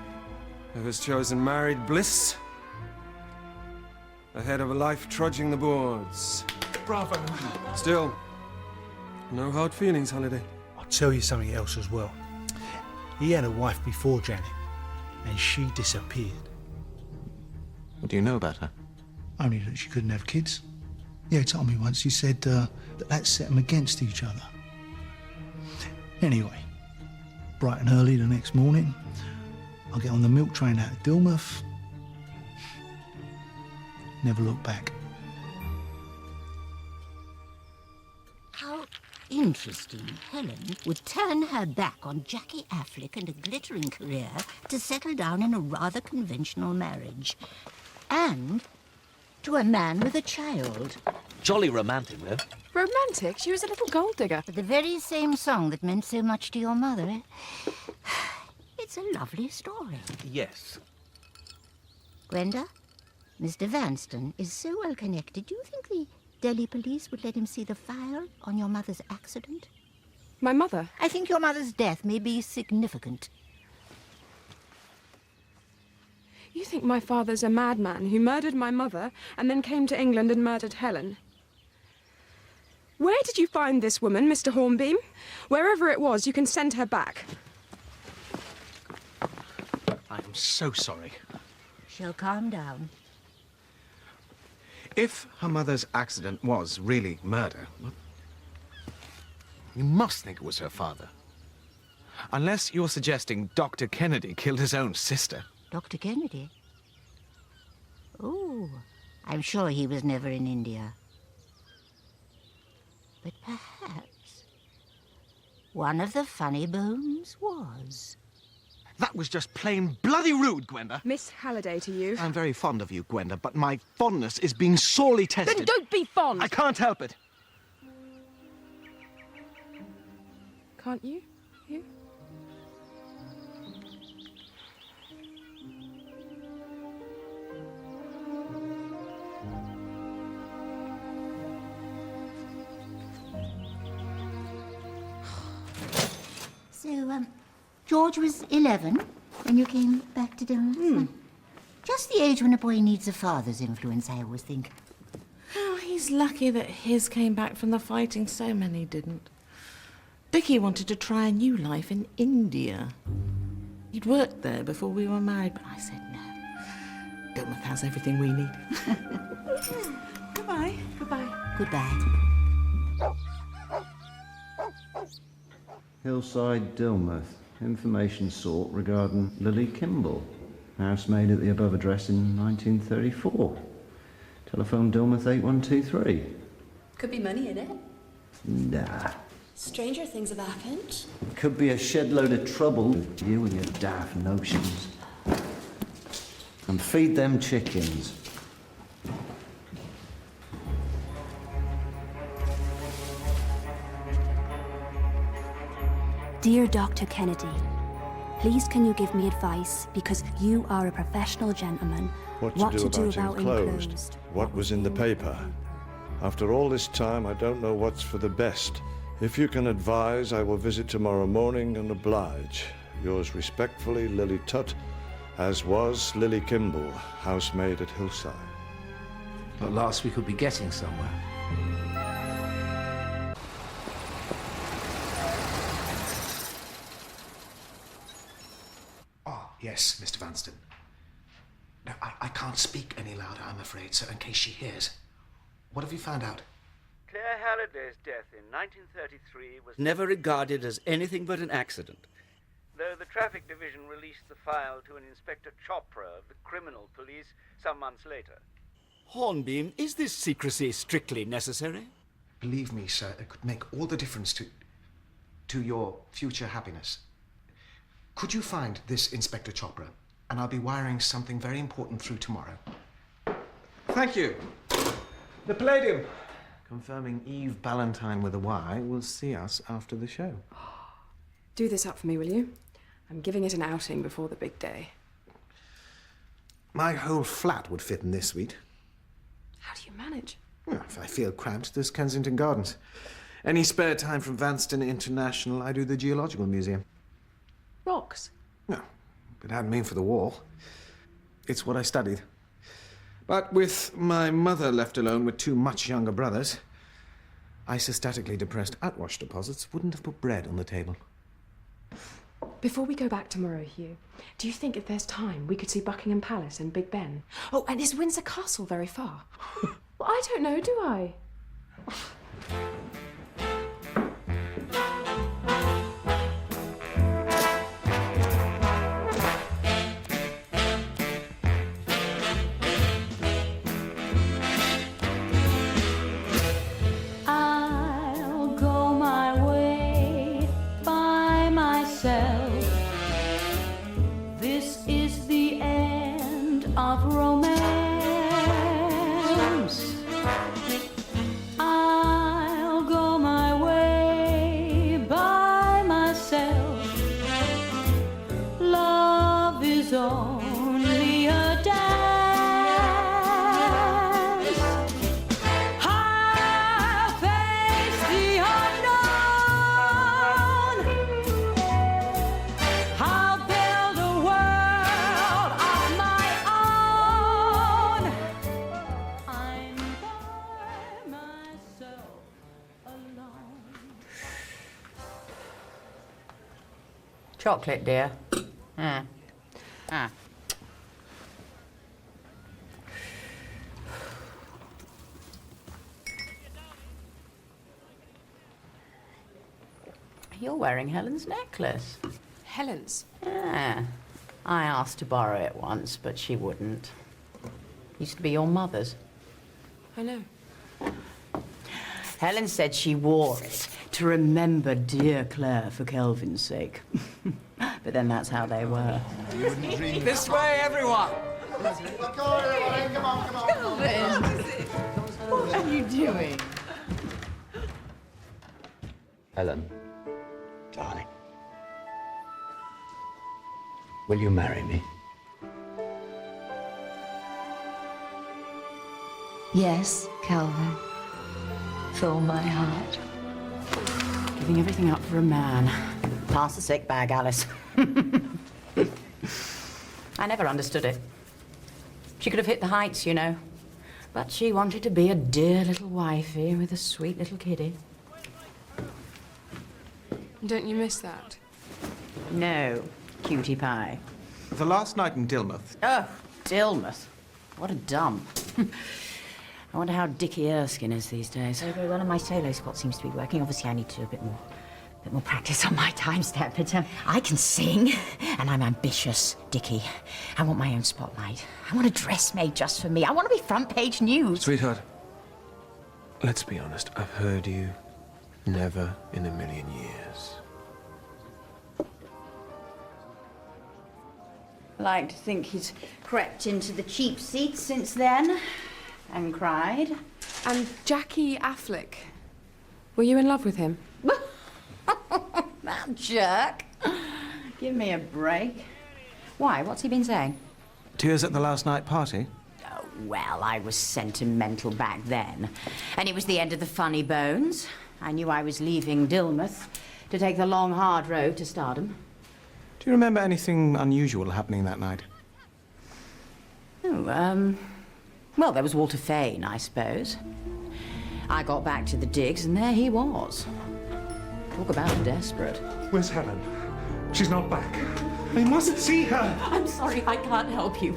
S23: who has chosen married bliss ahead of a life trudging the boards.
S3: Bravo.
S23: Still, no hard feelings, Holiday.
S3: I'll tell you something else as well. He had a wife before Janet, and she disappeared.
S6: What do you know about her?
S3: Only that she couldn't have kids. Yeah, he told me once. He said that set them against each other. Anyway, bright and early the next morning, I get on the milk train out of Dilmouth. Never looked back.
S20: How interesting. Helen would turn her back on Jackie Affleck and a glittering career to settle down in a rather conventional marriage. And to a man with a child.
S16: Jolly romantic, though.
S11: Romantic? She was a little gold digger.
S20: The very same song that meant so much to your mother, eh? It's a lovely story.
S16: Yes.
S20: Gwenda, Mr. Vanston is so well connected. Do you think the Delhi police would let him see the file on your mother's accident?
S11: My mother?
S20: I think your mother's death may be significant.
S11: You think my father's a madman who murdered my mother and then came to England and murdered Helen? Where did you find this woman, Mr. Hornbeam? Wherever it was, you can send her back.
S10: I am so sorry.
S20: She'll calm down.
S10: If her mother's accident was really murder, well, you must think it was her father. Unless you're suggesting Dr. Kennedy killed his own sister.
S20: Dr. Kennedy? Oh, I'm sure he was never in India. But perhaps one of the funny bones was.
S10: That was just plain bloody rude, Gwenda.
S11: Miss Halliday to you.
S10: I'm very fond of you, Gwenda, but my fondness is being sorely tested.
S11: Then don't be fond!
S10: I can't help it.
S11: Can't you? You?
S20: So, George was 11 when you came back to Dilmouth? Just the age when a boy needs a father's influence, I always think.
S5: Oh, he's lucky that his came back from the fighting, so many didn't. Dickie wanted to try a new life in India. He'd worked there before we were married, but I said no. Dilmouth has everything we need. Goodbye. Goodbye.
S20: Goodbye.
S12: Hillside, Dilmouth. Information sought regarding Lily Kimball. Housemaid at the above address in 1934. Telephone Dilmouth 8123.
S8: Could be money in it.
S12: Nah.
S4: Stranger things have happened.
S12: Could be a shed load of trouble, you and your daft notions. And feed them chickens.
S14: Dear Dr. Kennedy, please can you give me advice, because you are a professional gentleman.
S21: What to do about enclosed? What was in the paper? After all this time, I don't know what's for the best. If you can advise, I will visit tomorrow morning and oblige. Yours respectfully, Lily Tutt, as was Lily Kimball, housemaid at Hillside.
S16: At last we could be getting somewhere.
S1: Oh, yes, Mr. Vanston. No, I can't speak any louder, I'm afraid, so in case she hears. What have you found out?
S15: Claire Halliday's death in 1933 was
S24: never regarded as anything but an accident.
S15: Though the traffic division released the file to an Inspector Chopra of the criminal police some months later.
S24: Hornbeam, is this secrecy strictly necessary?
S1: Believe me, sir, it could make all the difference to your future happiness. Could you find this Inspector Chopra? And I'll be wiring something very important through tomorrow.
S23: Thank you. The Palladium.
S1: Confirming Eve Ballantyne with a Y will see us after the show.
S11: Do this up for me, will you? I'm giving it an outing before the big day.
S1: My whole flat would fit in this suite.
S11: How do you manage?
S1: Well, if I feel cramped, there's Kensington Gardens. Any spare time from Vanston International, I do the Geological Museum.
S11: Rocks?
S1: No, it hadn't been for the war. It's what I studied. But with my mother left alone with two much younger brothers, isostatically depressed outwash deposits wouldn't have put bread on the table.
S11: Before we go back tomorrow, Hugh, do you think if there's time we could see Buckingham Palace and Big Ben? Oh, and is Windsor Castle very far? Well, I don't know, do I?
S9: Chocolate, dear. You're wearing Helen's necklace.
S11: Helen's?
S9: Yeah. I asked to borrow it once, but she wouldn't. Used to be your mother's.
S11: I know.
S9: Helen said she wore it to remember dear Claire for Kelvin's sake. But then that's how they were.
S24: This way, everyone!
S17: Come on.
S9: What are you doing?
S12: Helen, darling, will you marry me?
S19: Yes, Calvin. With all my heart.
S9: Giving everything up for a man. Pass the sick bag, Alice. I never understood it. She could have hit the heights, you know. But she wanted to be a dear little wifey with a sweet little kiddie.
S11: Don't you miss that?
S9: No, cutie pie.
S1: The last night in Dilmouth.
S9: Oh, Dilmouth. What a dump. I wonder how Dickie Erskine is these days. Very well, and my solo spot seems to be working. Obviously, I need to do a bit more practice on my time step, but I can sing, and I'm ambitious, Dickie. I want my own spotlight. I want a dress made just for me. I want to be front page news.
S23: Sweetheart, let's be honest. I've heard you
S10: Never in a million years.
S9: I like to think he's crept into the cheap seats since then and cried.
S11: And Jackie Affleck. Were you in love with him?
S9: That jerk. Give me a break. Why? What's he been saying?
S1: Tears at the last night party?
S9: Oh, well, I was sentimental back then. And it was the end of the funny bones. I knew I was leaving Dilmouth to take the long, hard road to stardom.
S1: Do you remember anything unusual happening that night?
S9: Oh, well, there was Walter Fane, I suppose. I got back to the digs, and there he was. Talk about desperate.
S2: Where's Helen? She's not back. I must see her.
S9: I'm sorry, I can't help you.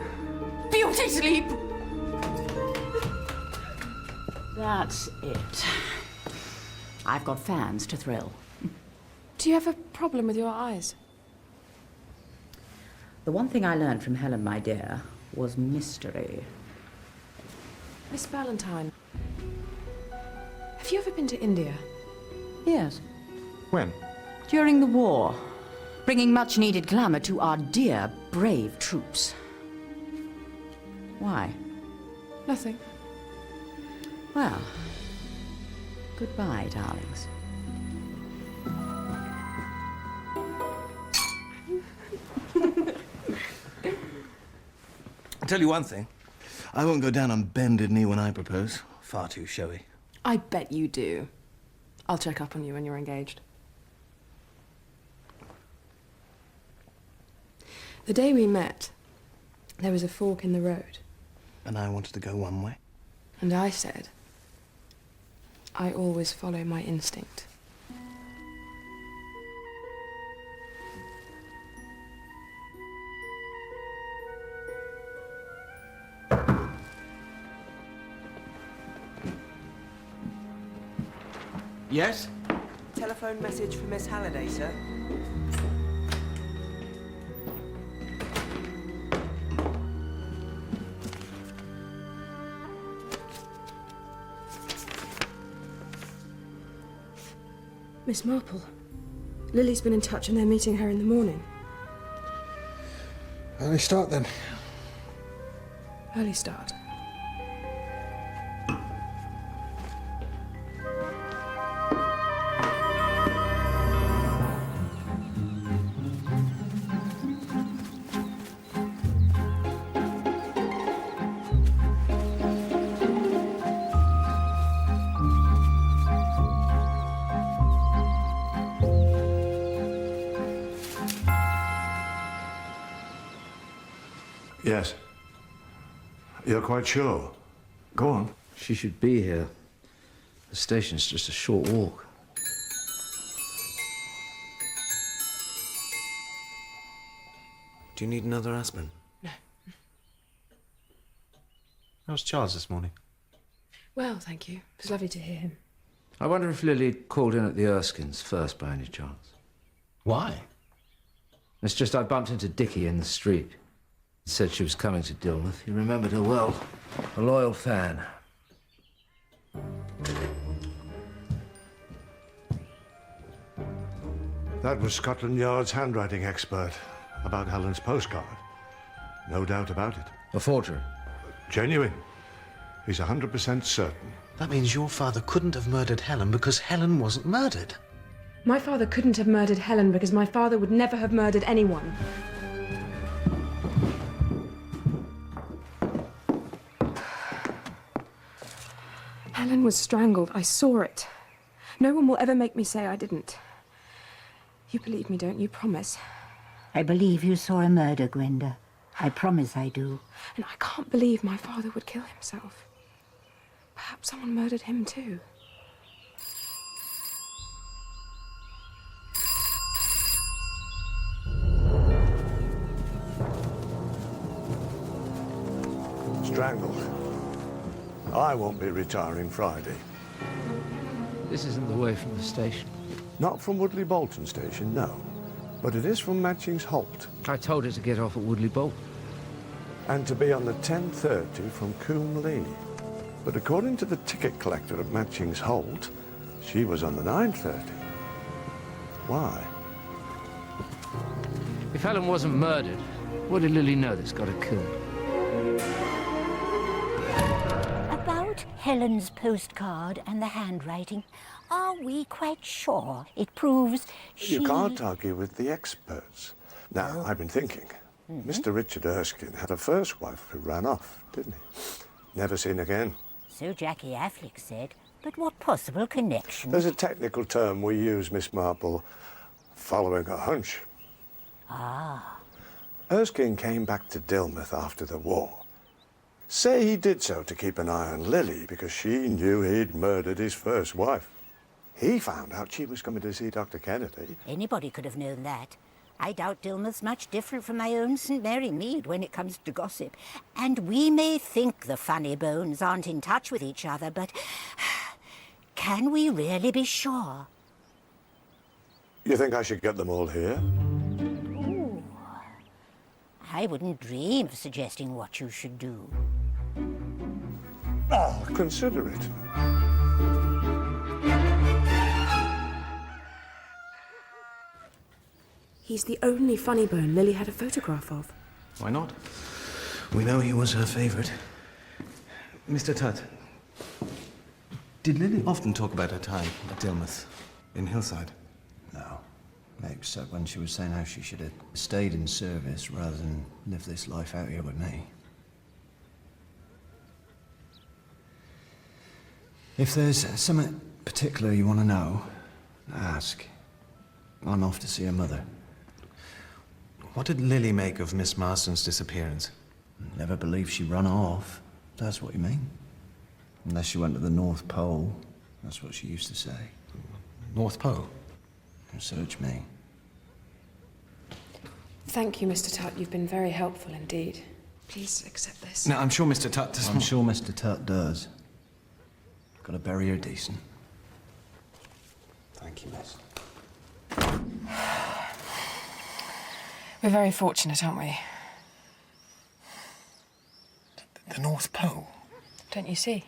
S9: Beauty sleep! That's it. I've got fans to thrill.
S11: Do you have a problem with your eyes?
S9: The one thing I learned from Helen, my dear, was mystery.
S11: Miss Valentine, have you ever been to India?
S9: Yes.
S1: When?
S9: During the war, bringing much-needed glamour to our dear, brave troops. Why?
S11: Nothing.
S9: Well, goodbye, darlings.
S1: I'll tell you one thing. I won't go down on bended knee when I propose. Far too showy.
S11: I bet you do. I'll check up on you when you're engaged. The day we met, there was a fork in the road.
S1: And I wanted to go one way.
S11: And I said, I always follow my instinct.
S1: Yes?
S7: Telephone message for Miss Halliday, sir.
S11: Miss Marple, Lily's been in touch and they're meeting her in the morning.
S21: Early start then.
S11: Early start.
S21: Yes. You're quite sure? Go on.
S16: She should be here. The station's just a short walk.
S1: Do you need another aspirin?
S11: No.
S1: How's Charles this morning?
S11: Well, thank you. It was lovely to hear him.
S16: I wonder if Lily called in at the Erskines first by any chance.
S1: Why?
S16: It's just I bumped into Dickie in the street. Said she was coming to Dilmouth. He remembered her well. A loyal fan.
S21: That was Scotland Yard's handwriting expert about Helen's postcard. No doubt about it.
S16: A forgery?
S21: Genuine. He's 100% certain.
S1: That means your father couldn't have murdered Helen because Helen wasn't murdered.
S11: My father couldn't have murdered Helen because my father would never have murdered anyone. Helen was strangled. I saw it. No one will ever make me say I didn't. You believe me, don't you? Promise.
S20: I believe you saw a murder, Gwenda. I promise I do.
S11: And I can't believe my father would kill himself. Perhaps someone murdered him too.
S21: Strangled. I won't be retiring Friday.
S16: This isn't the way from the station.
S21: Not from Woodley Bolton Station, no. But it is from Matching's Holt.
S16: I told her to get off at Woodley Bolton.
S21: And to be on the 10:30 from Coombe Lee. But according to the ticket collector at Matching's Holt, She was on the 9:30. Why?
S16: If Helen wasn't murdered, what did Lily know that's got her killed?
S20: About Helen's postcard and the handwriting, are we quite sure it proves she...
S21: You can't argue with the experts. Now, I've been thinking. Mr. Richard Erskine had a first wife who ran off, didn't he? Never seen again.
S20: So Jackie Affleck said. But what possible connection?
S21: There's a technical term we use, Miss Marple. Following a hunch.
S20: Ah.
S21: Erskine came back to Dilmouth after the war. Say he did so to keep an eye on Lily because she knew he'd murdered his first wife. He found out she was coming to see Dr. Kennedy.
S20: Anybody could have known that. I doubt Dilmouth's much different from my own St. Mary Mead when it comes to gossip. And we may think the funny bones aren't in touch with each other, but can we really be sure?
S21: You think I should get them all here?
S20: Ooh. I wouldn't dream of suggesting what you should do.
S21: I'll consider it.
S11: He's the only funny bone Lily had a photograph of.
S1: Why not? We know he was her favourite. Mr. Tutt, did Lily often talk about her time at Dilmouth, in Hillside?
S12: No. Except when she was saying how she should have stayed in service rather than live this life out here with me. If there's something particular you want to know, ask. I'm off to see her mother.
S1: What did Lily make of Miss Marston's disappearance?
S12: Never believed she ran off. That's what you mean. Unless she went to the North Pole. That's what she used to say.
S1: North Pole?
S12: Search me.
S11: Thank you, Mr. Tutt. You've been very helpful indeed. Please accept this.
S1: No, I'm sure Mr. Tutt does.
S12: I'm sure Mr. Tutt does. Got to bury her decent. Thank you, miss.
S11: We're very fortunate, aren't we?
S1: The North Pole?
S11: Don't you see?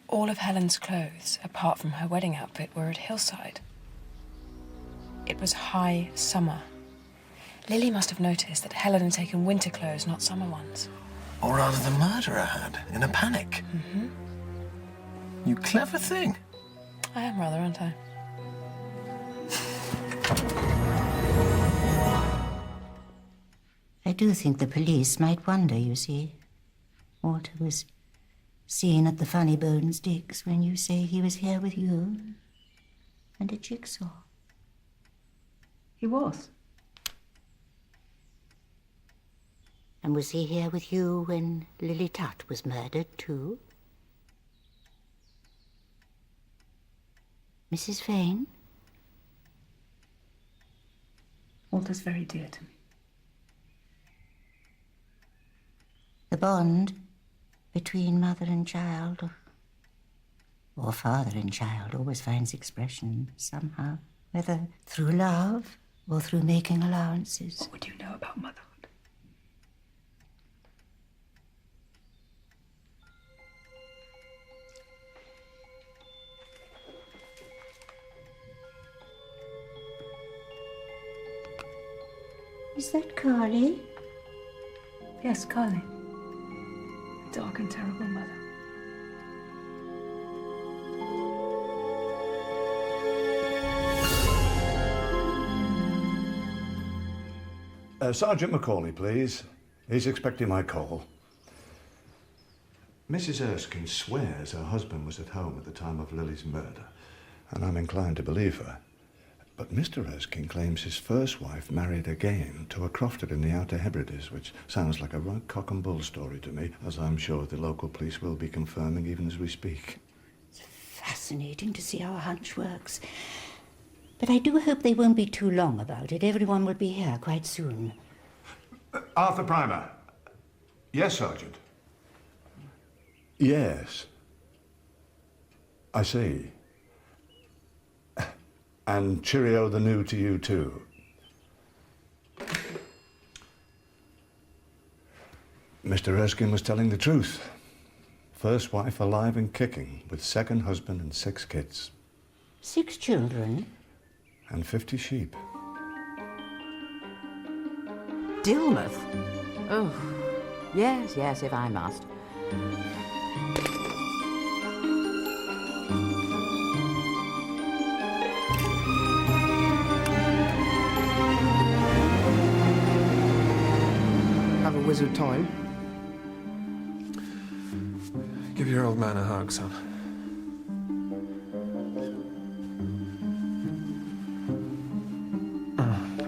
S11: All of Helen's clothes, apart from her wedding outfit, were at Hillside. It was high summer. Lily must have noticed that Helen had taken winter clothes, not summer ones.
S1: Or rather, the murderer had, in a panic.
S11: Mm-hmm.
S1: You clever thing.
S11: I am rather, aren't I?
S20: I do think the police might wonder, you see, what was seen at the Funny Bones digs when you say he was here with you and a jigsaw.
S9: He was.
S20: And was he here with you when Lily Tutt was murdered, too? Mrs. Vane?
S9: Walter's very dear to me.
S20: The bond between mother and child, or father and child, always finds expression somehow, whether through love or through making allowances.
S9: What would you know about motherhood?
S20: Is that Carly?
S9: Yes, Carly. A dark and terrible mother.
S21: Sergeant Macaulay, please. He's expecting my call. Mrs. Erskine swears her husband was at home at the time of Lily's murder, and I'm inclined to believe her. But Mr. Erskine claims his first wife married again to a crofter in the Outer Hebrides, which sounds like a right cock and bull story to me, as I'm sure the local police will be confirming even as we speak.
S20: It's fascinating to see how a hunch works. But I do hope they won't be too long about it. Everyone will be here quite soon.
S21: Arthur Primer. Yes, Sergeant. Yes. I see. And cheerio the new to you, too. Mr. Erskine was telling the truth. First wife alive and kicking, with second husband and 6 kids.
S20: 6 children?
S21: And 50 sheep.
S9: Dilmouth? Oh, yes, yes, if I must.
S6: Have a wizard time.
S23: Give your old man a hug, son.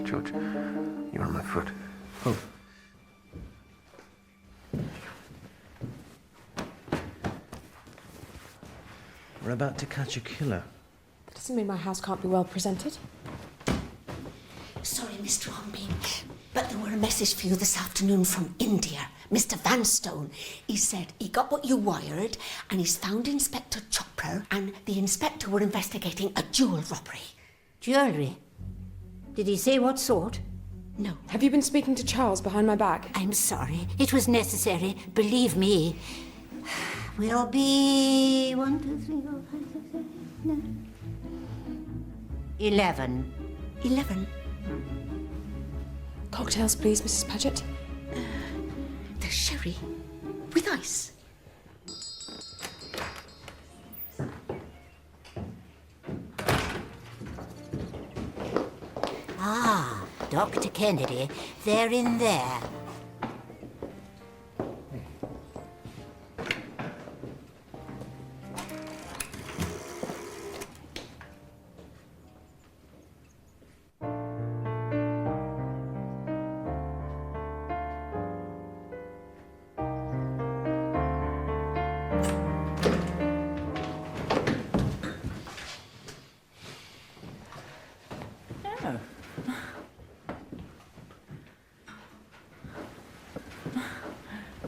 S10: George, you're on my foot.
S6: Oh.
S1: We're about to catch a killer.
S11: That doesn't mean my house can't be well presented.
S20: Sorry, Mr. Hornbeam, but there were a message for you this afternoon from India. Mr. Vanstone. He said he got what you wired and he's found Inspector Chopra and the inspector were investigating a jewel robbery.
S9: Jewellery? Did he say what sort?
S20: No.
S11: Have you been speaking to Charles behind my back?
S20: I'm sorry. It was necessary. Believe me. We'll be 1, 2, 3, 4, 5, 6, 7, 8, 9. 11.
S11: 11. Cocktails, please, Mrs. Paget.
S20: The sherry with ice. Ah, Dr. Kennedy, they're in there.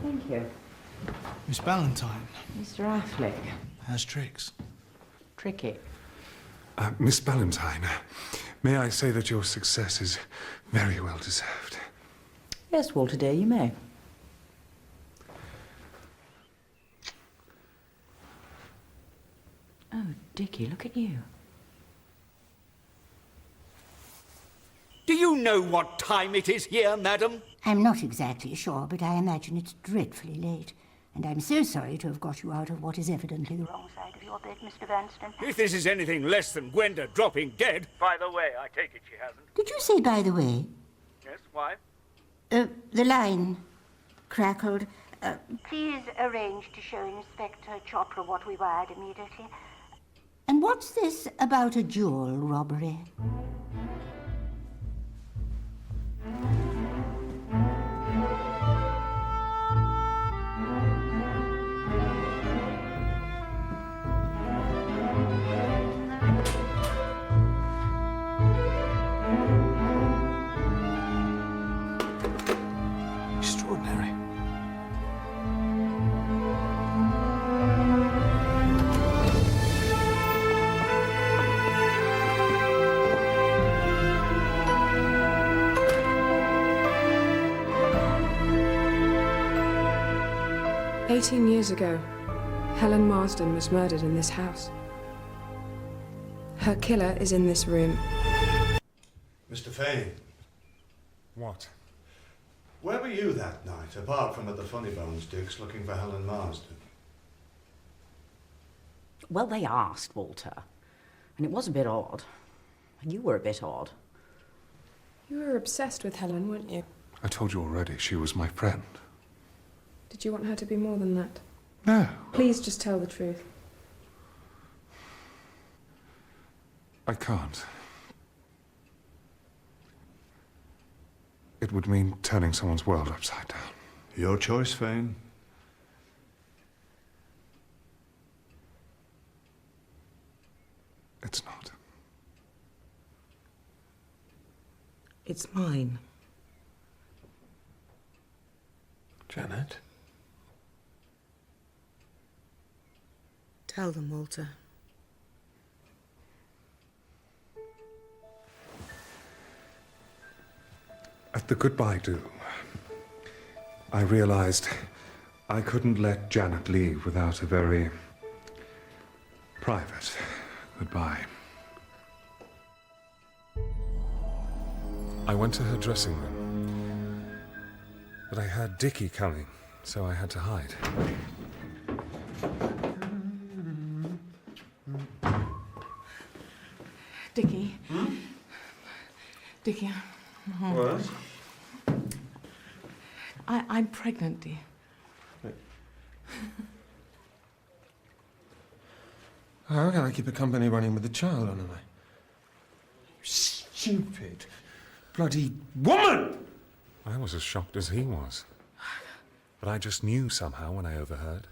S9: Thank you.
S3: Miss Ballantyne
S9: Mr. Affleck.
S3: has tricks.
S9: Tricky.
S2: Miss Ballantyne, may I say that your success is very well deserved?
S9: Yes, Walter dear, you may. Oh, Dickie, look at you.
S24: Do you know what time it is here, madam?
S20: I'm not exactly sure, but I imagine it's dreadfully late. And I'm so sorry to have got you out of what is evidently the wrong side of your bed, Mr. Vanstone.
S24: If this is anything less than Gwenda dropping dead...
S15: By the way, I take it she hasn't.
S20: Did you say, by the way?
S15: Yes, why?
S20: The line crackled. Please arrange to show Inspector Chopra what we wired immediately. And what's this about a jewel robbery?
S1: Extraordinary.
S11: "18 years ago, Helen Marsden was murdered in this house. Her killer is in this room."
S21: Mr. Fane.
S2: What?
S21: Where were you that night, apart from at the Funny Bones Dick's looking for Helen Marsden?
S9: Well, they asked, Walter. And it was a bit odd. And you were a bit odd.
S11: You were obsessed with Helen, weren't you?
S2: I told you already, she was my friend.
S11: Did you want her to be more than that?
S2: No.
S11: Please just tell the truth.
S2: I can't. It would mean turning someone's world upside down.
S21: Your choice, Fane.
S2: It's not.
S5: It's mine.
S2: Janet?
S5: Tell them, Walter.
S2: At the goodbye do, I realized I couldn't let Janet leave without a very private goodbye. I went to her dressing room, but I heard Dickie coming, so I had to hide.
S5: Dickie. Dickie.
S23: What?
S5: I'm pregnant, dear.
S23: How can I keep a company running with a child on the way? You stupid, bloody woman!
S2: I was as shocked as he was. But I just knew somehow when I overheard.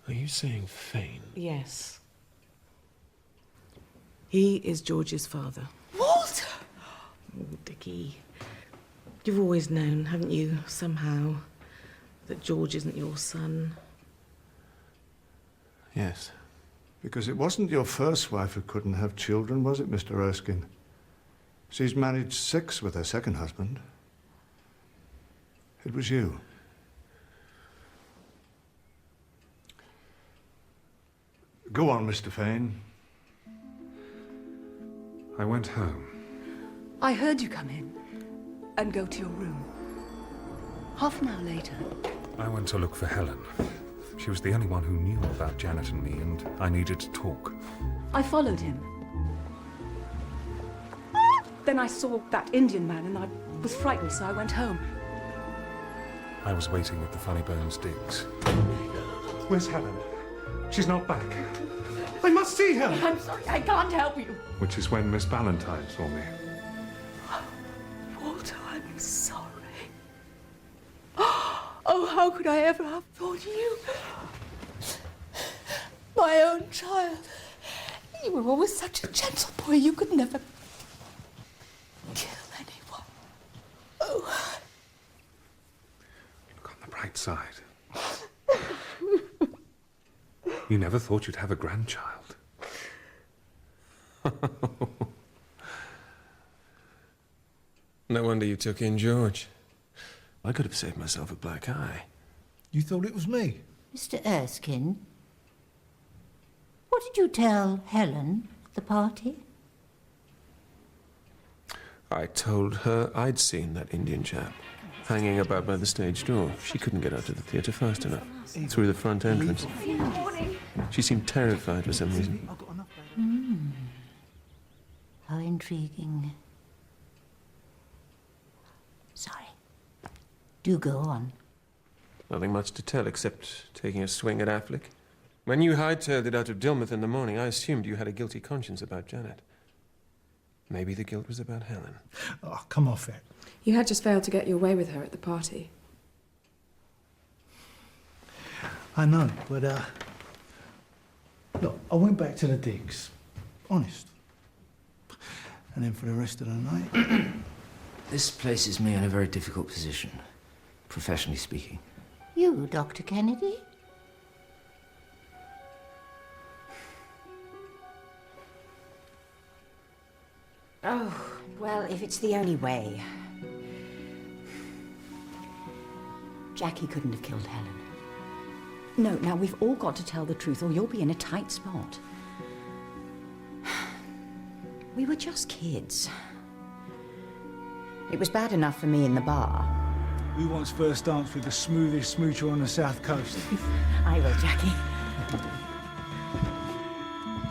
S23: Are you saying Fane?
S5: Yes. He is George's father.
S11: Walter!
S5: Oh, Dickie. You've always known, haven't you, somehow, that George isn't your son?
S21: Yes. Because it wasn't your first wife who couldn't have children, was it, Mr. Erskine? She's managed 6 with her second husband. It was you. Go on, Mr. Fane.
S2: I went home.
S8: I heard you come in and go to your room. Half an hour later.
S2: I went to look for Helen. She was the only one who knew about Janet and me, and I needed to talk.
S8: I followed him. Then I saw that Indian man and I was frightened, so I went home.
S2: I was waiting at the Funny Bones digs. Where's Helen? She's not back. I must see her!
S8: I'm sorry, I can't help you.
S2: Which is when Miss Ballantyne saw me.
S8: Walter, I'm sorry. Oh, how could I ever have thought you? My own child. You were always such a gentle boy, you could never kill anyone. Oh.
S2: Look on the bright side. You never thought you'd have a grandchild.
S23: No wonder you took in George. I could have saved myself a black eye.
S3: You thought it was me?
S20: Mr. Erskine, what did you tell Helen at the party?
S23: I told her I'd seen that Indian chap hanging about by the stage door. She couldn't get out to the theatre fast enough. Through the front entrance. She seemed terrified for some reason.
S20: How intriguing. Sorry. Do go on.
S23: Nothing much to tell except taking a swing at Affleck. When you hightailed it out of Dilmouth in the morning, I assumed you had a guilty conscience about Janet. Maybe the guilt was about Helen.
S3: Oh, come off it.
S11: You had just failed to get your way with her at the party.
S3: I know, but, look, I went back to the digs. Honest. And then for the rest of the night...
S16: This places me in a very difficult position, professionally speaking.
S20: You, Dr. Kennedy?
S9: Oh, well, if it's the only way. Jackie couldn't have killed Helen. No, now we've all got to tell the truth or you'll be in a tight spot. We were just kids. It was bad enough for me in the bar.
S3: Who wants first dance with the smoothest smoocher on the south coast?
S9: I will, Jackie.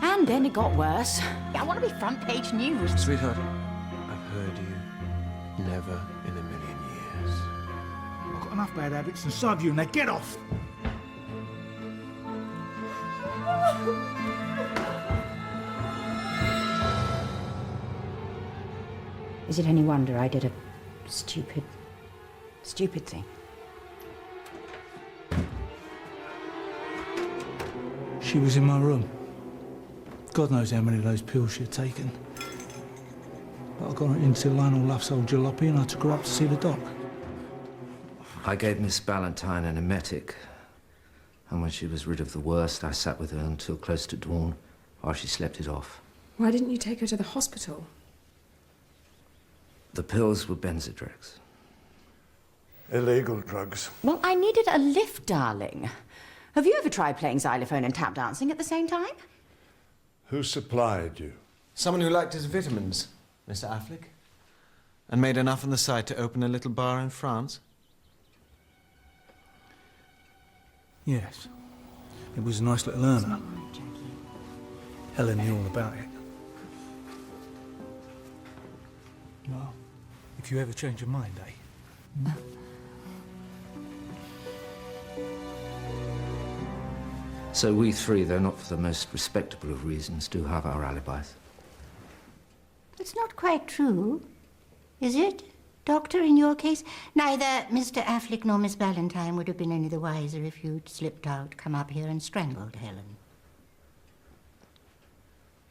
S9: And then it got worse. I want to be front page news.
S23: Sweetheart, I've heard you. Never in a million years.
S3: I've got enough bad habits inside you, now get off!
S9: Is it any wonder I did a stupid thing?
S3: She was in my room. God knows how many of those pills she'd taken. But I got her into Lionel Luff's old jalopy and I took her up to see the doc.
S16: I gave Miss Ballantyne an emetic, and when she was rid of the worst, I sat with her until close to dawn while she slept it off.
S11: Why didn't you take her to the hospital?
S16: The pills were Benzedrex.
S21: Illegal drugs.
S9: Well, I needed a lift, darling. Have you ever tried playing xylophone and tap dancing at the same time?
S21: Who supplied you?
S1: Someone who liked his vitamins, Mr. Affleck. And made enough on the side to open a little bar in France.
S3: Yes. It was a nice little earner. Helen knew all about it. Well, if you ever change your mind, eh?
S16: So we three, though not for the most respectable of reasons, do have our alibis.
S20: It's not quite true, is it, Doctor, in your case? Neither Mr. Affleck nor Miss Ballantyne would have been any the wiser if you'd slipped out, come up here and strangled Helen.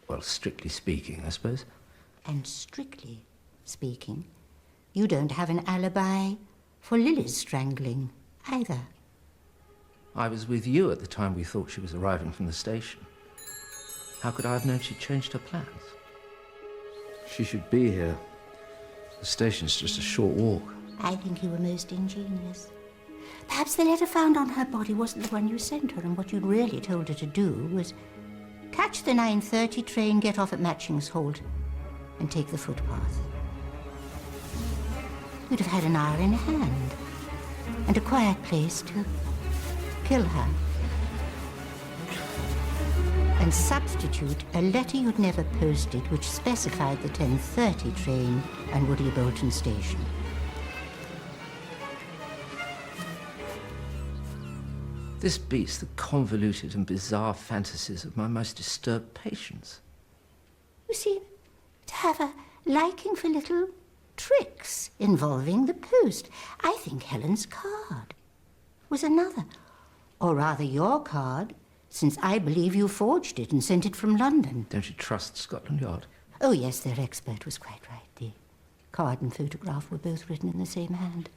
S16: Well, strictly speaking, I suppose.
S20: And strictly speaking, you don't have an alibi for Lily's strangling, either.
S16: I was with you at the time we thought she was arriving from the station. How could I have known she'd changed her plans? She should be here. The station's just a short walk.
S20: I think you were most ingenious. Perhaps the letter found on her body wasn't the one you sent her, and what you'd really told her to do was catch the 9:30 train, get off at Matching's Halt, and take the footpath. You'd have had an hour in hand, and a quiet place to kill her. And substitute a letter you'd never posted which specified the 10:30 train and Woodley Bolton station.
S16: This beats the convoluted and bizarre fantasies of my most disturbed patients.
S20: You seem to have a liking for little tricks involving the post. I think Helen's card was another, or rather your card, since I believe you forged it and sent it from London.
S16: Don't you trust Scotland Yard?
S20: Oh, yes, their expert was quite right. The card and photograph were both written in the same hand.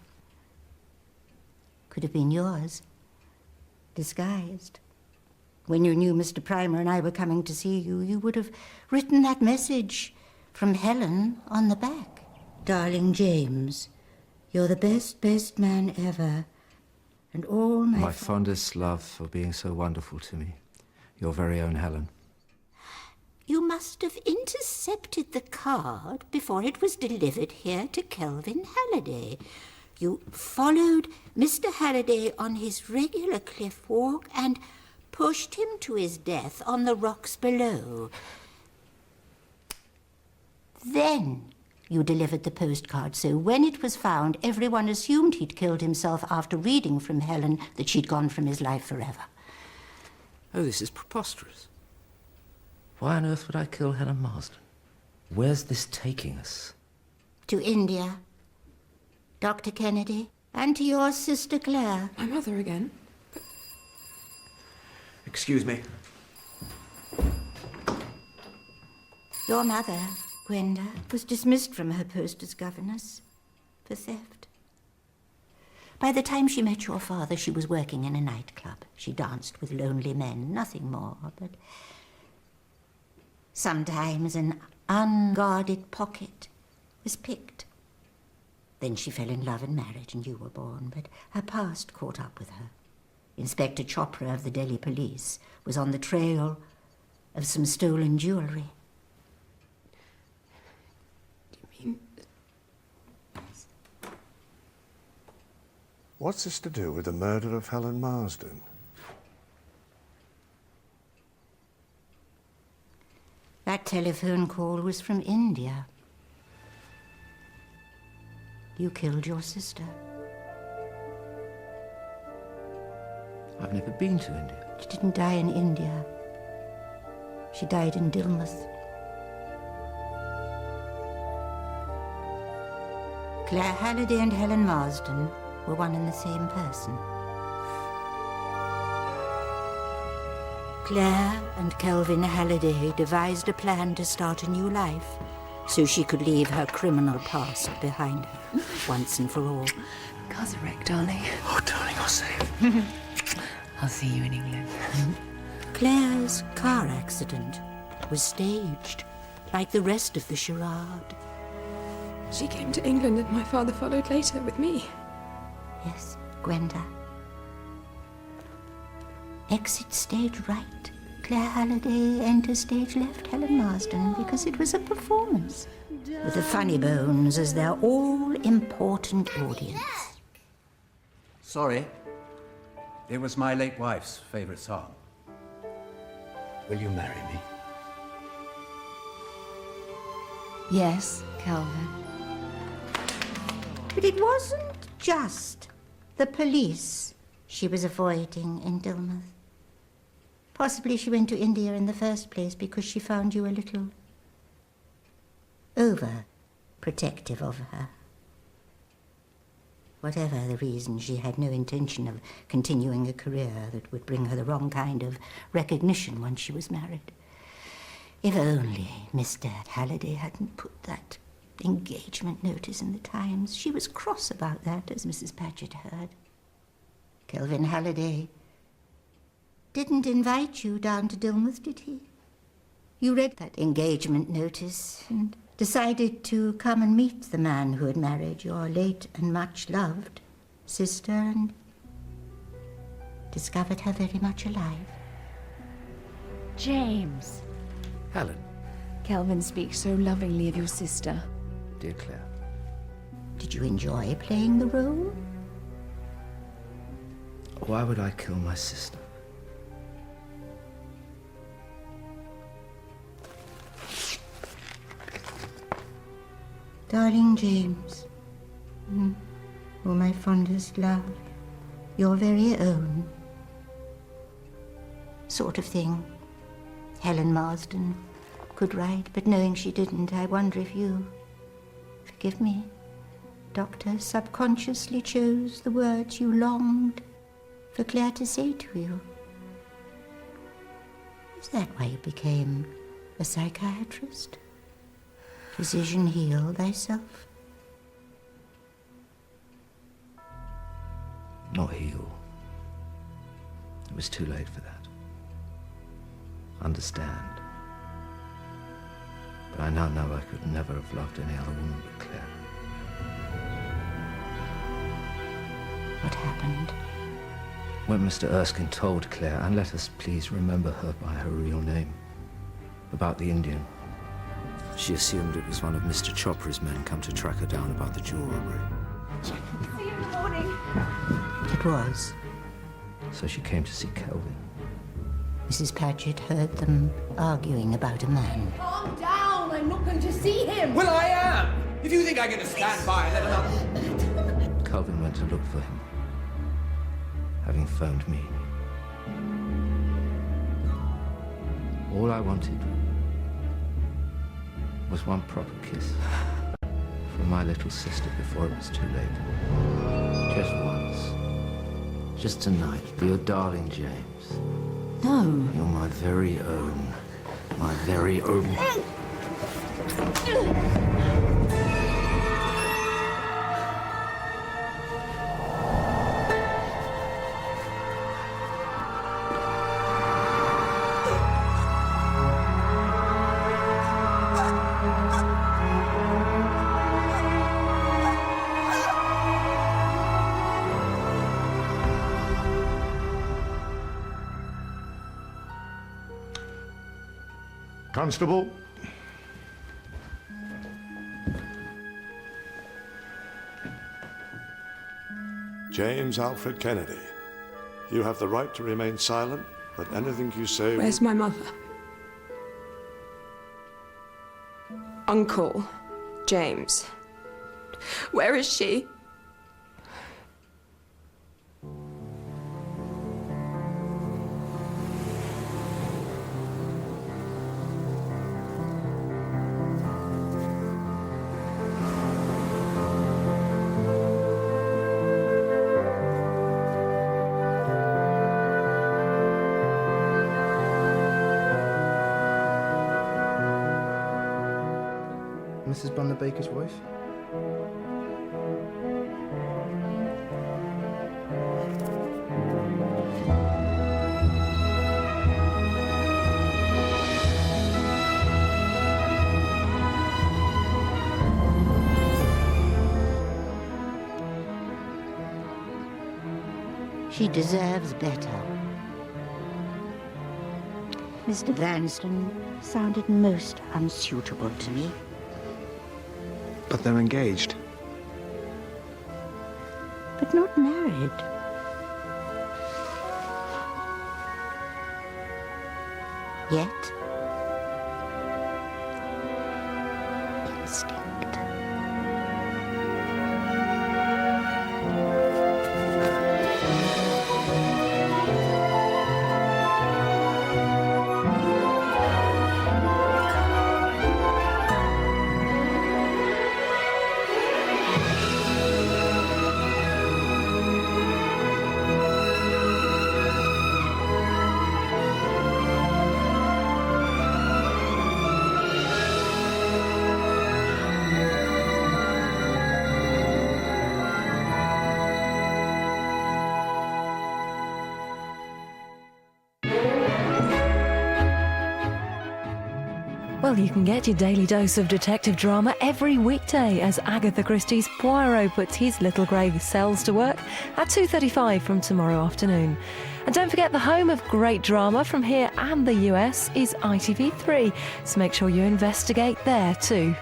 S20: Could have been yours, disguised. When you knew Mr. Primer and I were coming to see you, you would have written that message from Helen on the back. Darling James, you're the best man ever. And all
S16: my fondest love for being so wonderful to me. Your very own Helen.
S20: You must have intercepted the card before it was delivered here to Kelvin Halliday. You followed Mr. Halliday on his regular cliff walk and pushed him to his death on the rocks below. Then you delivered the postcard, so when it was found, everyone assumed he'd killed himself after reading from Helen that she'd gone from his life forever.
S16: Oh, this is preposterous. Why on earth would I kill Helen Marsden? Where's this taking us?
S20: To India, Dr. Kennedy, and to your sister Claire.
S11: My mother again?
S1: Excuse me.
S20: Your mother, Gwenda, was dismissed from her post as governess for theft. By the time she met your father, she was working in a nightclub. She danced with lonely men, nothing more, but sometimes an unguarded pocket was picked. Then she fell in love and married, and you were born, but her past caught up with her. Inspector Chopra of the Delhi police was on the trail of some stolen jewelry.
S21: What's this to do with the murder of Helen Marsden?
S20: That telephone call was from India. You killed your sister.
S16: I've never been to India.
S20: She didn't die in India. She died in Dilmouth. Claire Halliday and Helen Marsden were one and the same person. Claire and Kelvin Halliday devised a plan to start a new life so she could leave her criminal past behind her once and for all.
S11: Car's a wreck, darling.
S1: Oh, darling, I'll save.
S11: I'll see you in England.
S20: Claire's car accident was staged, like the rest of the charade.
S11: She came to England and my father followed later with me.
S20: Yes, Gwenda. Exit stage right. Claire Halliday enters stage left. Helen Marsden, because it was a performance. With the Funny Bones as their all-important audience.
S4: Sorry. It was my late wife's favorite song. Will you marry me?
S19: Yes, Calvin.
S20: But it wasn't just the police she was avoiding in Dilmouth. Possibly she went to India in the first place because she found you a little over-protective of her. Whatever the reason, she had no intention of continuing a career that would bring her the wrong kind of recognition once she was married. If only Mr. Halliday hadn't put that engagement notice in the Times. She was cross about that, as Mrs. Paget heard. Kelvin Halliday didn't invite you down to Dilmouth, did he? You read that engagement notice and decided to come and meet the man who had married your late and much-loved sister and discovered her very much alive.
S19: James.
S16: Helen.
S19: Kelvin speaks so lovingly of your sister.
S16: Dear Claire.
S20: Did you enjoy playing the role?
S16: Why would I kill my sister?
S20: Darling James, oh my fondest love, your very own sort of thing Helen Marsden could write, but knowing she didn't, I wonder if you, forgive me, Doctor, subconsciously chose the words you longed for Claire to say to you. Is that why you became a psychiatrist? Physician, heal thyself.
S16: Not heal. It was too late for that. Understand. But I now know I could never have loved any other woman but Claire.
S20: What happened?
S16: When Mr. Erskine told Claire, and let us please remember her by her real name, about the Indian, she assumed it was one of Mr. Chopra's men come to track her down about the jewel robbery.
S8: See you in the morning.
S20: It was.
S16: So she came to see Kelvin.
S20: Mrs. Paget heard them arguing about a man.
S8: Calm down. I'm not going to see him.
S4: Well, I am. If you think I'm going to stand by and let another...
S16: Kelvin went to look for him, having phoned me. All I wanted was one proper kiss from my little sister before it was too late. Just once. Just tonight. For your darling James.
S19: No.
S16: You're my very own. My very own.
S21: Constable.
S13: James Alfred Kennedy, you have the right to remain silent, but anything you say...
S11: Where's my mother? Uncle James. Where is she?
S6: Mrs. Bunner Baker's wife?
S20: She deserves better. Mr. Vanstone sounded most unsuitable to me.
S10: But they're engaged.
S20: But not married. Yet. Instinct.
S14: Well, you can get your daily dose of detective drama every weekday as Agatha Christie's Poirot puts his little grey cells to work at 2:35 from tomorrow afternoon. And don't forget, the home of great drama from here and the US is ITV3, so make sure you investigate there too.